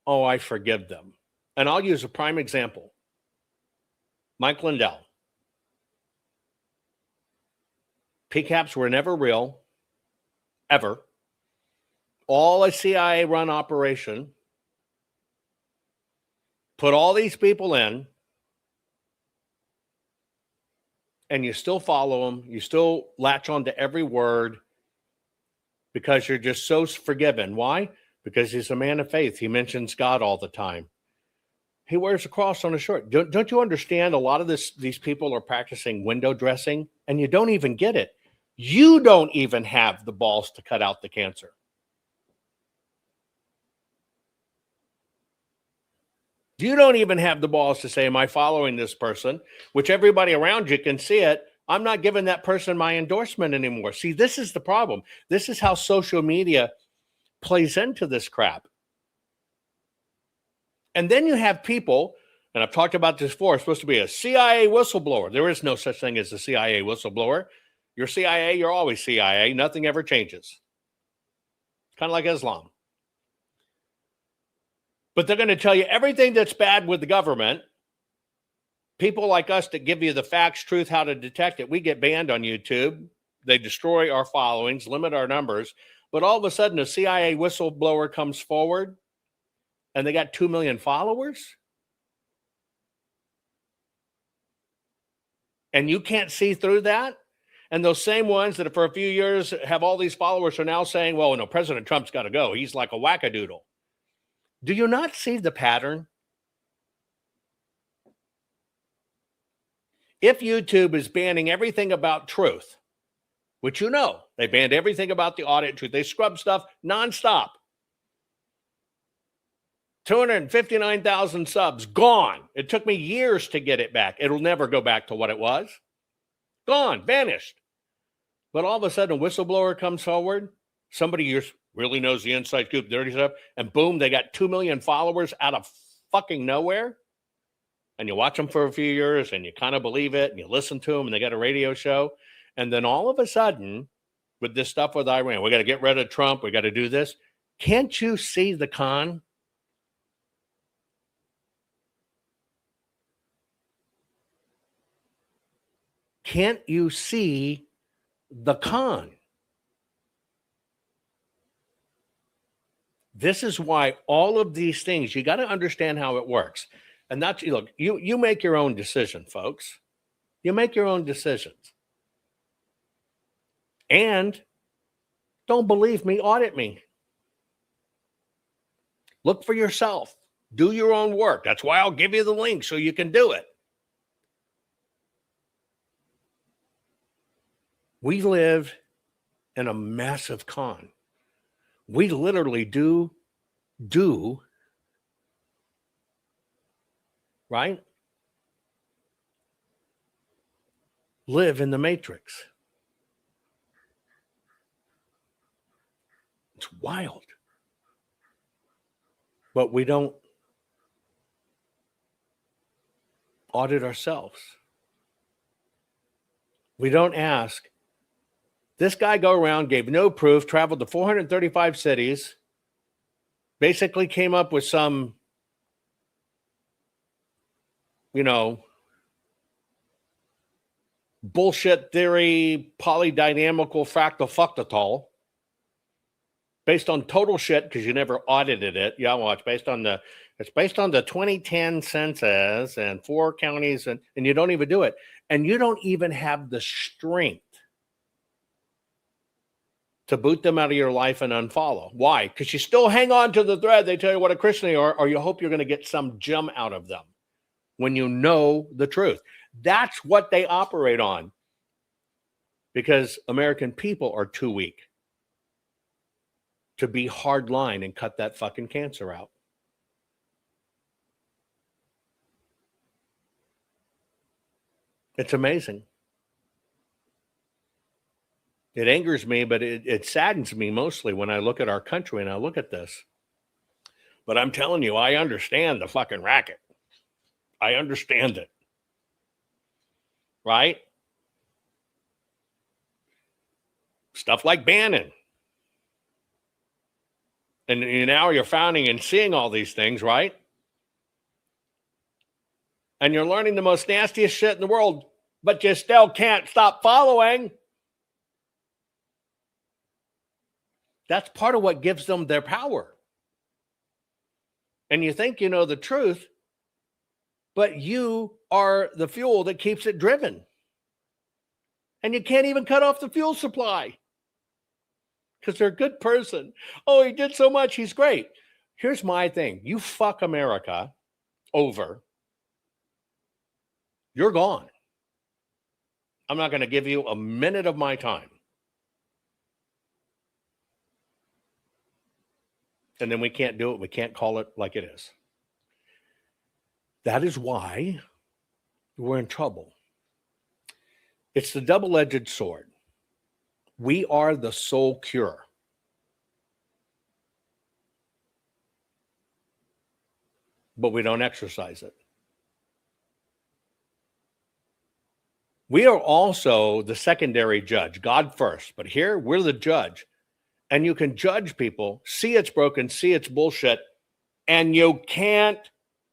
oh, I forgive them. And I'll use a prime example. Mike Lindell. PCAPs were never real, ever. All a CIA-run operation. Put all these people in, and you still follow them. You still latch on to every word because you're just so forgiven. Why? Because he's a man of faith. He mentions God all the time. He wears a cross on his shirt. Don't you understand? A lot of these people are practicing window dressing, and you don't even get it. You don't even have the balls to cut out the cancer. You don't even have the balls to say, am I following this person? Which everybody around you can see it. I'm not giving that person my endorsement anymore. See, this is the problem. This is how social media plays into this crap. And then you have people, and I've talked about this before, it's supposed to be a CIA whistleblower. There is no such thing as a CIA whistleblower. You're CIA, you're always CIA. Nothing ever changes. It's kind of like Islam. But they're going to tell you everything that's bad with the government. People like us that give you the facts, truth, how to detect it, we get banned on YouTube. They destroy our followings, limit our numbers. But all of a sudden, a CIA whistleblower comes forward and they got 2 million followers. And you can't see through that. And those same ones that for a few years have all these followers are now saying, well, no, President Trump's got to go. He's like a wackadoodle. Do you not see the pattern? If YouTube is banning everything about truth, which you know, they banned everything about the audit truth. They scrub stuff nonstop. 259,000 subs, gone. It took me years to get it back. It'll never go back to what it was. Gone, vanished. But all of a sudden, a whistleblower comes forward. Somebody really knows the inside scoop, dirty stuff, and boom, they got 2 million followers out of fucking nowhere. And you watch them for a few years, and you kind of believe it, and you listen to them, and they got a radio show. And then all of a sudden, with this stuff with Iran, we got to get rid of Trump, we got to do this. Can't you see the con? Can't you see the con? This is why all of these things, you got to understand how it works. And that's, look, you make your own decision, folks. You make your own decisions. And don't believe me, audit me. Look for yourself. Do your own work. That's why I'll give you the link so you can do it. We live in a massive con. We literally do, right? Live in the matrix. It's wild. But we don't audit ourselves. We don't ask. This guy go around, gave no proof, traveled to 435 cities, basically came up with some, bullshit theory, polydynamical fractal fucktall, based on total shit because you never audited it. Yeah, well, it's based on the 2010 census and 4 counties, and you don't even do it. And you don't even have the strength to boot them out of your life and unfollow. Why? Because you still hang on to the thread. They tell you what a Christian they are, or you hope you're going to get some gem out of them when you know the truth. That's what they operate on. because American people are too weak to be hard line and cut that fucking cancer out. It's amazing. It angers me, but it saddens me mostly when I look at our country and I look at this. But I'm telling you, I understand the fucking racket. I understand it. Right? Stuff like Bannon. And now you're finding and seeing all these things, right? And you're learning the most nastiest shit in the world, but you still can't stop following. That's part of what gives them their power. And you think you know the truth, but you are the fuel that keeps it driven. And you can't even cut off the fuel supply because they're a good person. Oh, he did so much. He's great. Here's my thing. You fuck America over, you're gone. I'm not going to give you a minute of my time. And then we can't do it. We can't call it like it is. That is why we're in trouble. It's the double-edged sword. We are the sole cure. But we don't exercise it. We are also the secondary judge, God first. But here, we're the judge. And you can judge people, see it's broken, see it's bullshit, and you can't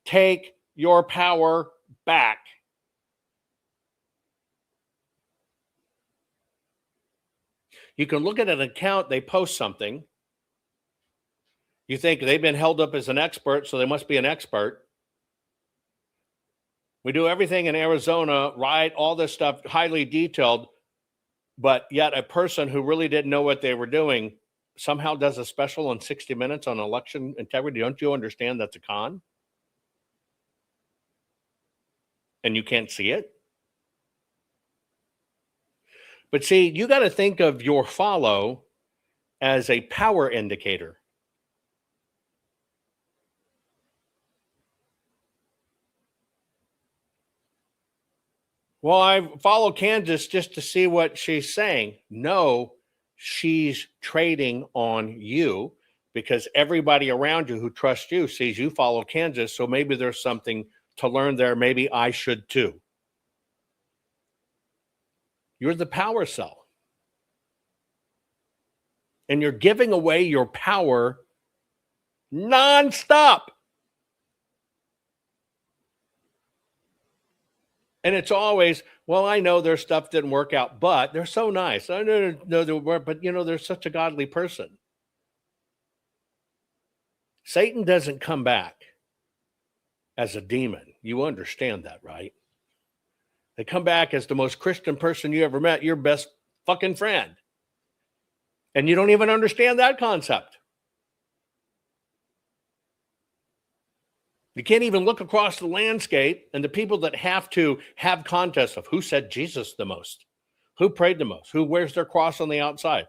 take your power back. You can look at an account, they post something. You think they've been held up as an expert, so they must be an expert. We do everything in Arizona, right? All this stuff, highly detailed, but yet a person who really didn't know what they were doing somehow does a special on 60 Minutes on election integrity. Don't you understand that's a con? And you can't see it? But see, you got to think of your follow as a power indicator. Well, I follow Kansas just to see what she's saying. No, she's trading on you because everybody around you who trusts you sees you follow Kansas. So maybe there's something to learn there. Maybe I should too. You're the power cell. And you're giving away your power nonstop. And it's always, well, I know their stuff didn't work out, but they're so nice. I know they were, but they're such a godly person. Satan doesn't come back as a demon. You understand that, right? They come back as the most Christian person you ever met, your best fucking friend. And you don't even understand that concept. You can't even look across the landscape and the people that have to have contests of who said Jesus the most, who prayed the most, who wears their cross on the outside.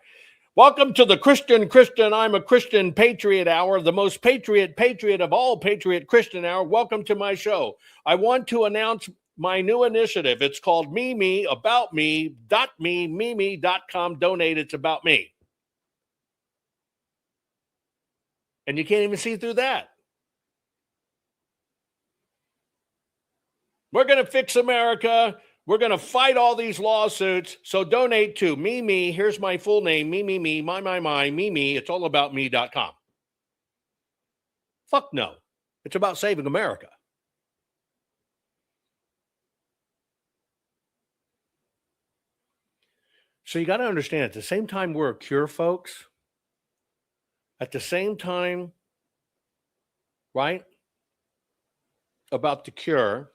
Welcome to the Christian, I'm a Christian Patriot Hour, the most patriot of all Patriot Christian Hour. Welcome to my show. I want to announce my new initiative. It's called Me, About Me, .me.com. Donate. It's about me. And you can't even see through that. We're going to fix America. We're going to fight all these lawsuits. So donate to me. Here's my full name. Me, my, me. It's all about me.com. Fuck no. It's about saving America. So you got to understand, at the same time we're a cure, folks, at the same time, right, about the cure,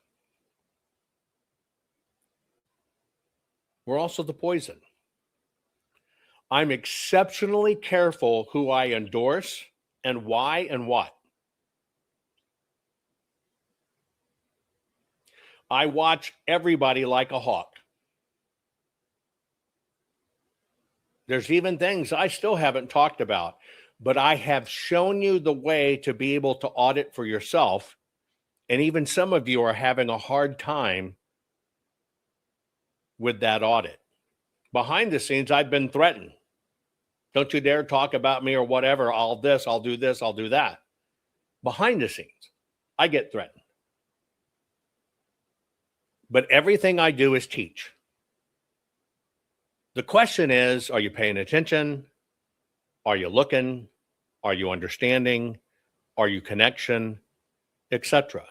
we're also the poison. I'm exceptionally careful who I endorse and why and what. I watch everybody like a hawk. There's even things I still haven't talked about, but I have shown you the way to be able to audit for yourself. And even some of you are having a hard time with that audit. Behind the scenes, I've been threatened. Don't you dare talk about me or whatever. I'll do this, I'll do that. Behind the scenes, I get threatened. But everything I do is teach. The question is, are you paying attention? Are you looking? Are you understanding? Are you connection? Etc.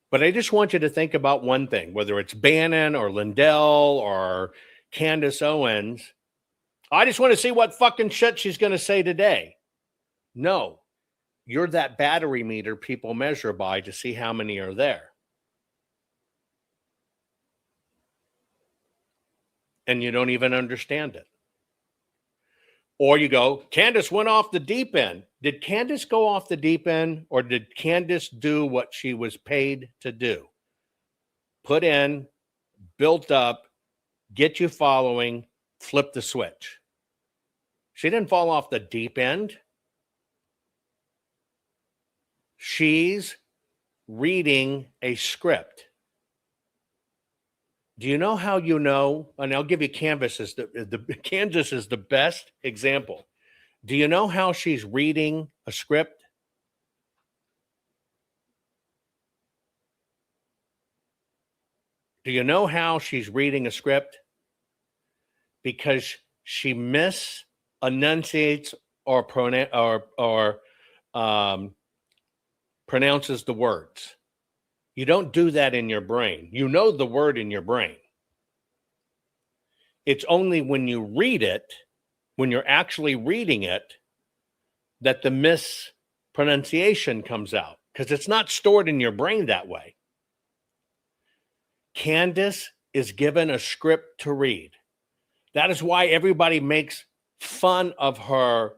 But I just want you to think about one thing, whether it's Bannon or Lindell or Candace Owens. I just want to see what fucking shit she's going to say today. No, you're that battery meter people measure by to see how many are there. And you don't even understand it. Or you go, Candace went off the deep end. Did Candace go off the deep end, or did Candace do what she was paid to do? Put in, built up, get you following, flip the switch. She didn't fall off the deep end. She's reading a script. Do you know how you know? And I'll give you Candace as Kansas is the best example. Do you know how she's reading a script? Do you know how she's reading a script? Because she misenunciates or pronounces the words. You don't do that in your brain. You know the word in your brain. It's only when you read it, when you're actually reading it, that the mispronunciation comes out, because it's not stored in your brain that way. Candace is given a script to read. That is why everybody makes fun of her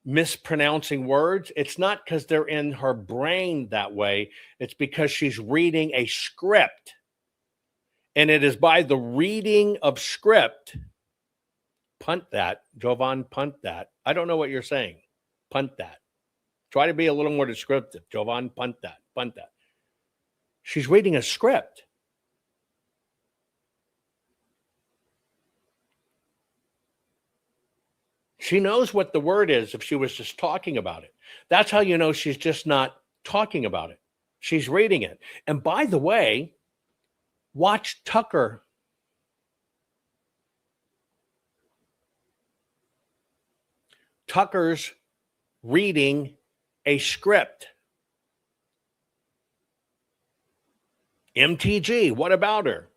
mispronouncing words. It's not because they're in her brain that way. It's because she's reading a script. And it is by the reading of script. Punt that, Jovan, punt that. I don't know what you're saying. Punt that. Try to be a little more descriptive. Jovan, punt that, punt that. She's reading a script. She knows what the word is if she was just talking about it. That's how you know she's just not talking about it. She's reading it. And by the way, watch Tucker. Tucker's reading a script. MTG, what about her?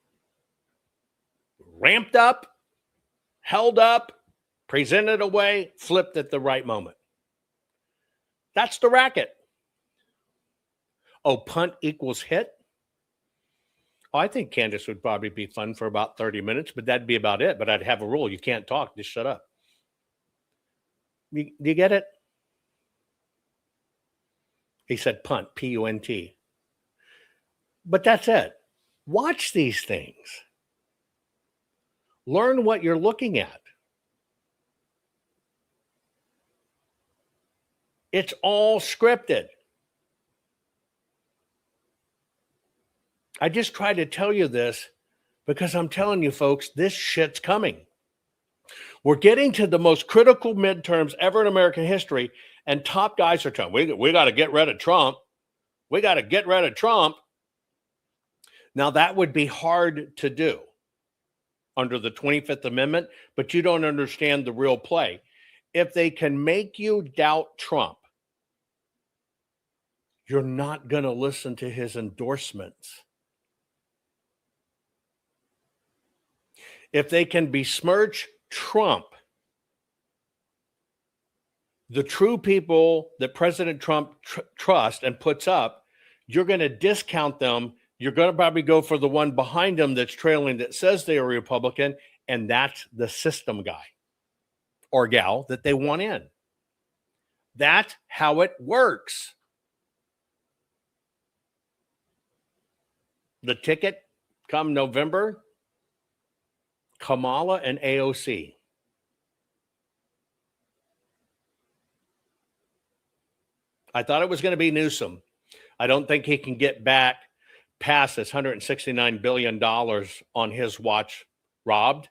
Ramped up, held up, presented away, flipped at the right moment. That's the racket. Oh, punt equals hit? Oh, I think Candace would probably be fun for about 30 minutes, but that'd be about it. But I'd have a rule. You can't talk. Just shut up. Do you get it? He said punt, P-U-N-T. But that's it. Watch these things. Learn what you're looking at. It's all scripted. I just try to tell you this because I'm telling you, folks, this shit's coming. We're getting to the most critical midterms ever in American history, and top guys are telling we got to get rid of Trump. We got to get rid of Trump. Now, that would be hard to do under the 25th Amendment, but you don't understand the real play. If they can make you doubt Trump, you're not going to listen to his endorsements. If they can besmirch Trump, the true people that President Trump trusts and puts up, you're going to discount them. You're going to probably go for the one behind them that's trailing that says they are Republican, and that's the system guy or gal that they want in. That's how it works. The ticket come November, Kamala and AOC. I thought it was going to be Newsom. I don't think he can get back past this $169 billion on his watch robbed.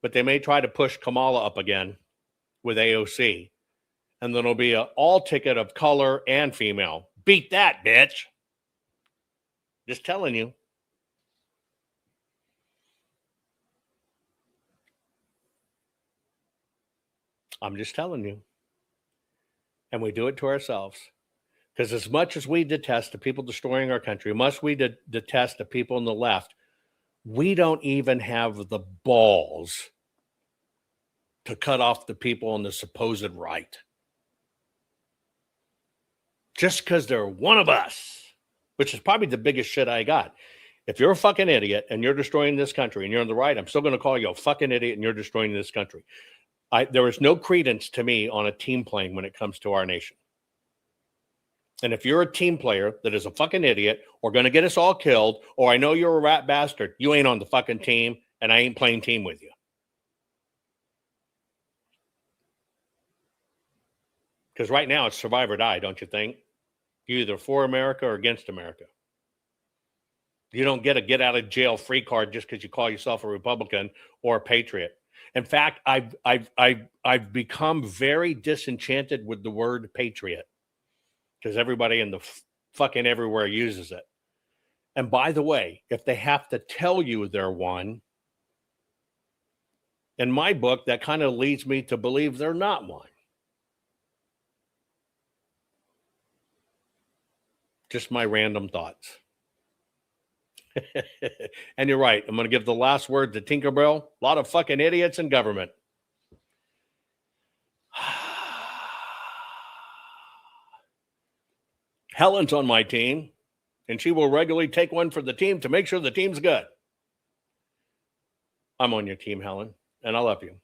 But they may try to push Kamala up again with AOC. And then it'll be an all ticket of color and female. Beat that, bitch. Just telling you. I'm just telling you. And we do it to ourselves. Because as much as we detest the people destroying our country, much we detest the people on the left, we don't even have the balls to cut off the people on the supposed right. Just because they're one of us, which is probably the biggest shit I got. If you're a fucking idiot and you're destroying this country and you're on the right, I'm still going to call you a fucking idiot and you're destroying this country. There is no credence to me on a team playing when it comes to our nation. And if you're a team player that is a fucking idiot or going to get us all killed, or I know you're a rat bastard, you ain't on the fucking team and I ain't playing team with you. Because right now it's survive or die, don't you think? You're either for America or against America. You don't get a get out of jail free card just because you call yourself a Republican or a patriot. In fact, I've become very disenchanted with the word patriot because everybody in the fucking everywhere uses it. And by the way, if they have to tell you they're one, in my book, that kind of leads me to believe they're not one. Just my random thoughts. And you're right. I'm going to give the last word to Tinkerbell. A lot of fucking idiots in government. Helen's on my team, and she will regularly take one for the team to make sure the team's good. I'm on your team, Helen, and I love you.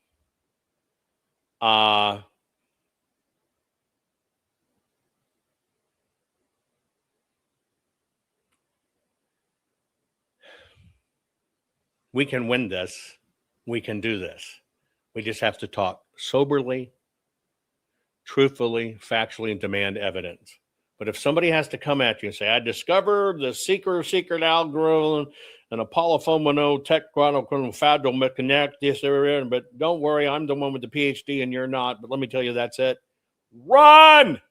We can win this. We can do this. We just have to talk soberly, truthfully, factually, and demand evidence. But if somebody has to come at you and say, I discovered the secret algorithm and a polyphomino technical federal connect this area, but don't worry, I'm the one with the PhD and you're not. But let me tell you, that's it. Run!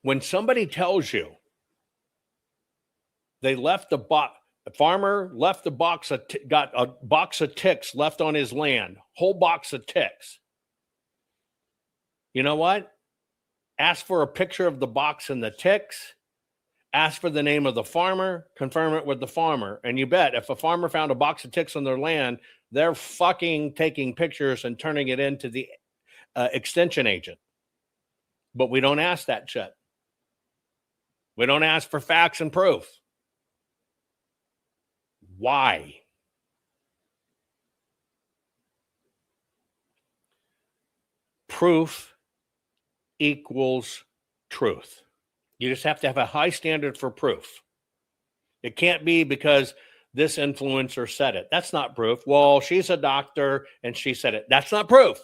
When somebody tells you they left the box, the farmer left the box, got a box of ticks left on his land, whole box of ticks. You know what? Ask for a picture of the box and the ticks. Ask for the name of the farmer. Confirm it with the farmer. And you bet if a farmer found a box of ticks on their land, they're fucking taking pictures and turning it into the extension agent. But we don't ask that shit. We don't ask for facts and proof. Why? Proof equals truth. You just have to have a high standard for proof. It can't be because this influencer said it. That's not proof. Well, she's a doctor and she said it. That's not proof.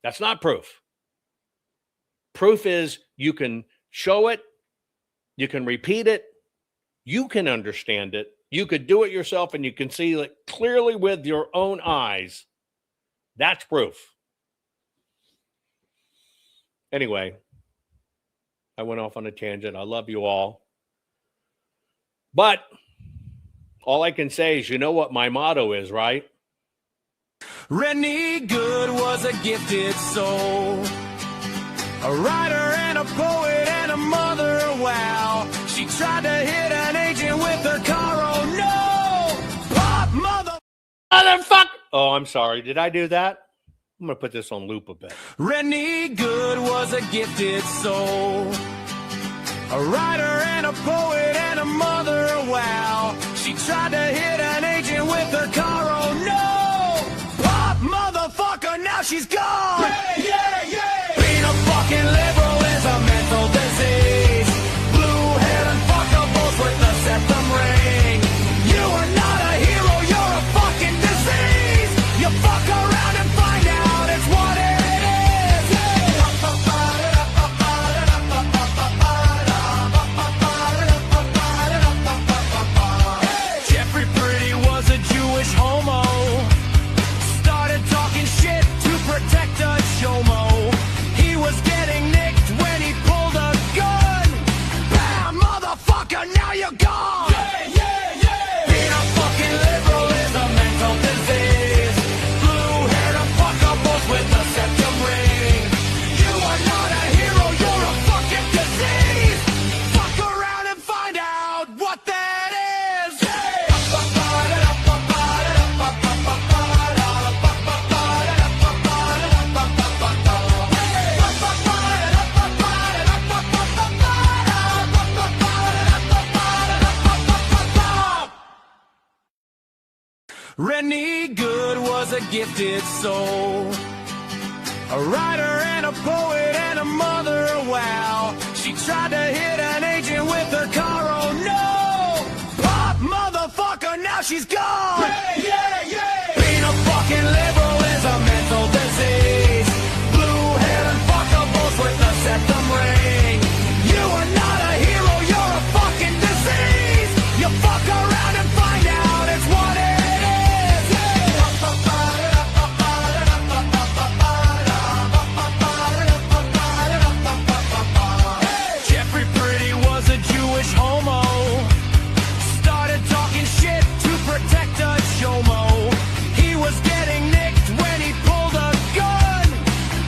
That's not proof. Proof is you can show it, you can repeat it, you can understand it, you could do it yourself, and you can see it clearly with your own eyes. That's proof. Anyway, I went off on a tangent. I love you all. But all I can say is, you know what my motto is, right? Rennie Good was a gifted soul, a writer and a poet and a mother. Wow, she tried to hit an agent with her car. Oh no, pop motherfucker. Oh, I'm sorry. Did I do that? I'm going to put this on loop a bit. Rennie Good was a gifted soul, a writer and a poet and a mother. Wow, she tried to hit an agent with her car. Oh no, pop motherfucker, now she's gone. Yeah, yeah, yeah. Being a fucking liberal is a mental disease. Blue hair and fuck up both Rennie Good was a gifted soul, a writer and a poet and a mother, wow. She tried to hit an agent with her car, oh no! Pop motherfucker, now she's gone! Yeah! Being a fucking liberal is a mental disease. Blue-haired fuckables with the septum ring. You are not a hero, you're a fucking disease. You fuck around and find out it's what it is. Jeffrey Pretty was a Jewish homo. Started talking shit to protect a chomo. He was getting nicked when he pulled a gun.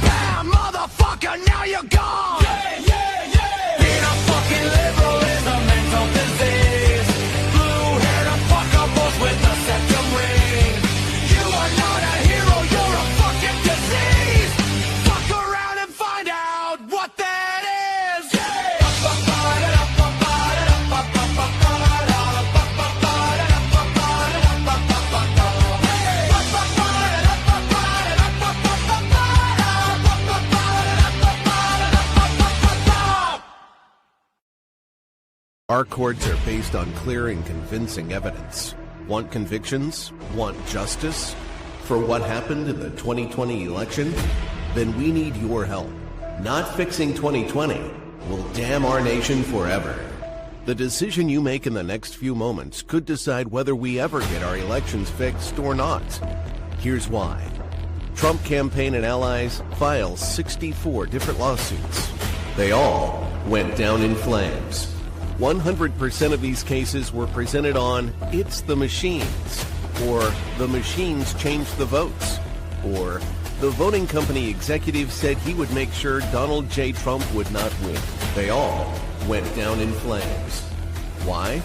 Bam, motherfucker, now you're gone. Being a fucking liberal is a mental disease. Blue-haired fuckables with a septum ring. You are not a hero, you're a fucking disease. Fuck around and find out what that is. Our courts are based on clear and convincing evidence. Want convictions? Want justice? For what happened in the 2020 election? Then we need your help. Not fixing 2020 will damn our nation forever. The decision you make in the next few moments could decide whether we ever get our elections fixed or not. Here's why. Trump campaign and allies filed 64 different lawsuits. They all went down in flames. 100% of these cases were presented on "It's the machines," or "The machines changed the votes," or "The voting company executive said he would make sure Donald J. Trump would not win." They all went down in flames. Why?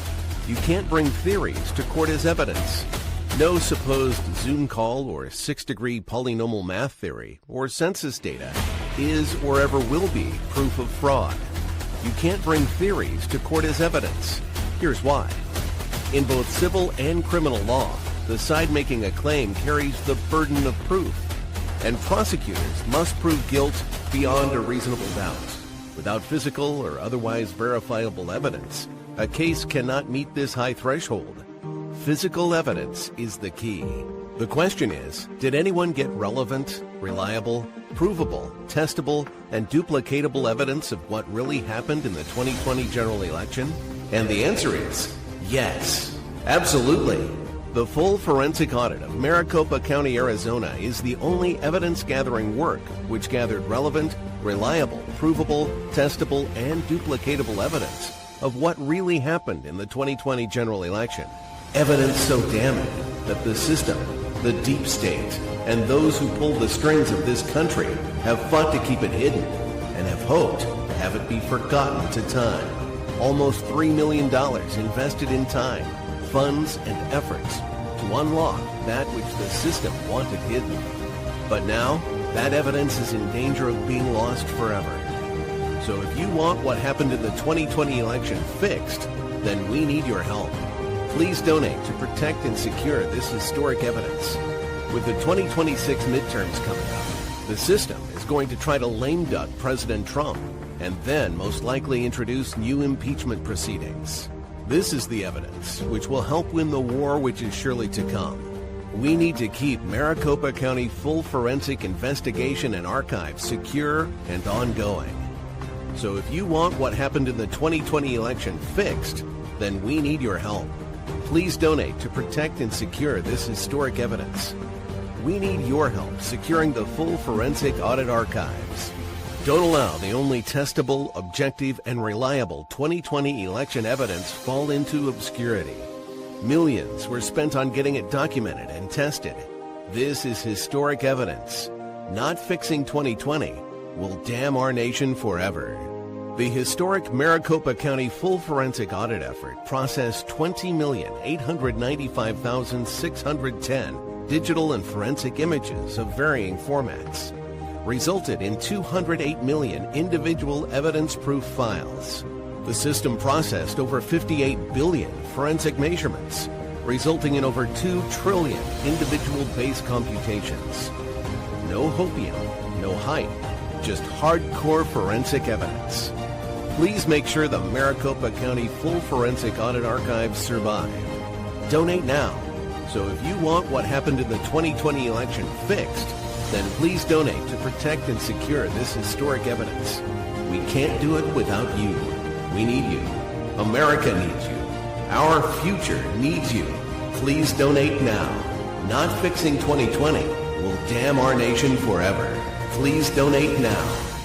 You can't bring theories to court as evidence. No supposed Zoom call or six-degree polynomial math theory or census data is or ever will be proof of fraud. You can't bring theories to court as evidence. Here's why. In both civil and criminal law, the side making a claim carries the burden of proof, and prosecutors must prove guilt beyond a reasonable doubt. Without physical or otherwise verifiable evidence, a case cannot meet this high threshold. Physical evidence is the key. The question is, did anyone get relevant, reliable, provable, testable, and duplicatable evidence of what really happened in the 2020 general election? And the answer is yes, absolutely. The full forensic audit of Maricopa County, Arizona is the only evidence-gathering work which gathered relevant, reliable, provable, testable, and duplicatable evidence of what really happened in the 2020 general election. Evidence so damning that the system, the deep state, and those who pull the strings of this country have fought to keep it hidden and have hoped to have it be forgotten to time. Almost $3 million invested in time, funds, and efforts to unlock that which the system wanted hidden. But now, that evidence is in danger of being lost forever. So if you want what happened in the 2020 election fixed, then we need your help. Please donate to protect and secure this historic evidence. With the 2026 midterms coming up, the system is going to try to lame duck President Trump and then most likely introduce new impeachment proceedings. This is the evidence which will help win the war which is surely to come. We need to keep Maricopa County full forensic investigation and archives secure and ongoing. So if you want what happened in the 2020 election fixed, then we need your help. Please donate to protect and secure this historic evidence. We need your help securing the full forensic audit archives. Don't allow the only testable, objective, and reliable 2020 election evidence fall into obscurity. Millions were spent on getting it documented and tested. This is historic evidence. Not fixing 2020 will damn our nation forever. The historic Maricopa County full forensic audit effort processed 20,895,610 digital and forensic images of varying formats, resulted in 208 million individual evidence-proof files. The system processed over 58 billion forensic measurements, resulting in over 2 trillion individual base computations. No hopium, no hype, just hardcore forensic evidence. Please make sure the Maricopa County Full Forensic Audit Archives survive. Donate now. So if you want what happened in the 2020 election fixed, then please donate to protect and secure this historic evidence. We can't do it without you. We need you. America needs you. Our future needs you. Please donate now. Not fixing 2020 will damn our nation forever. Please donate now.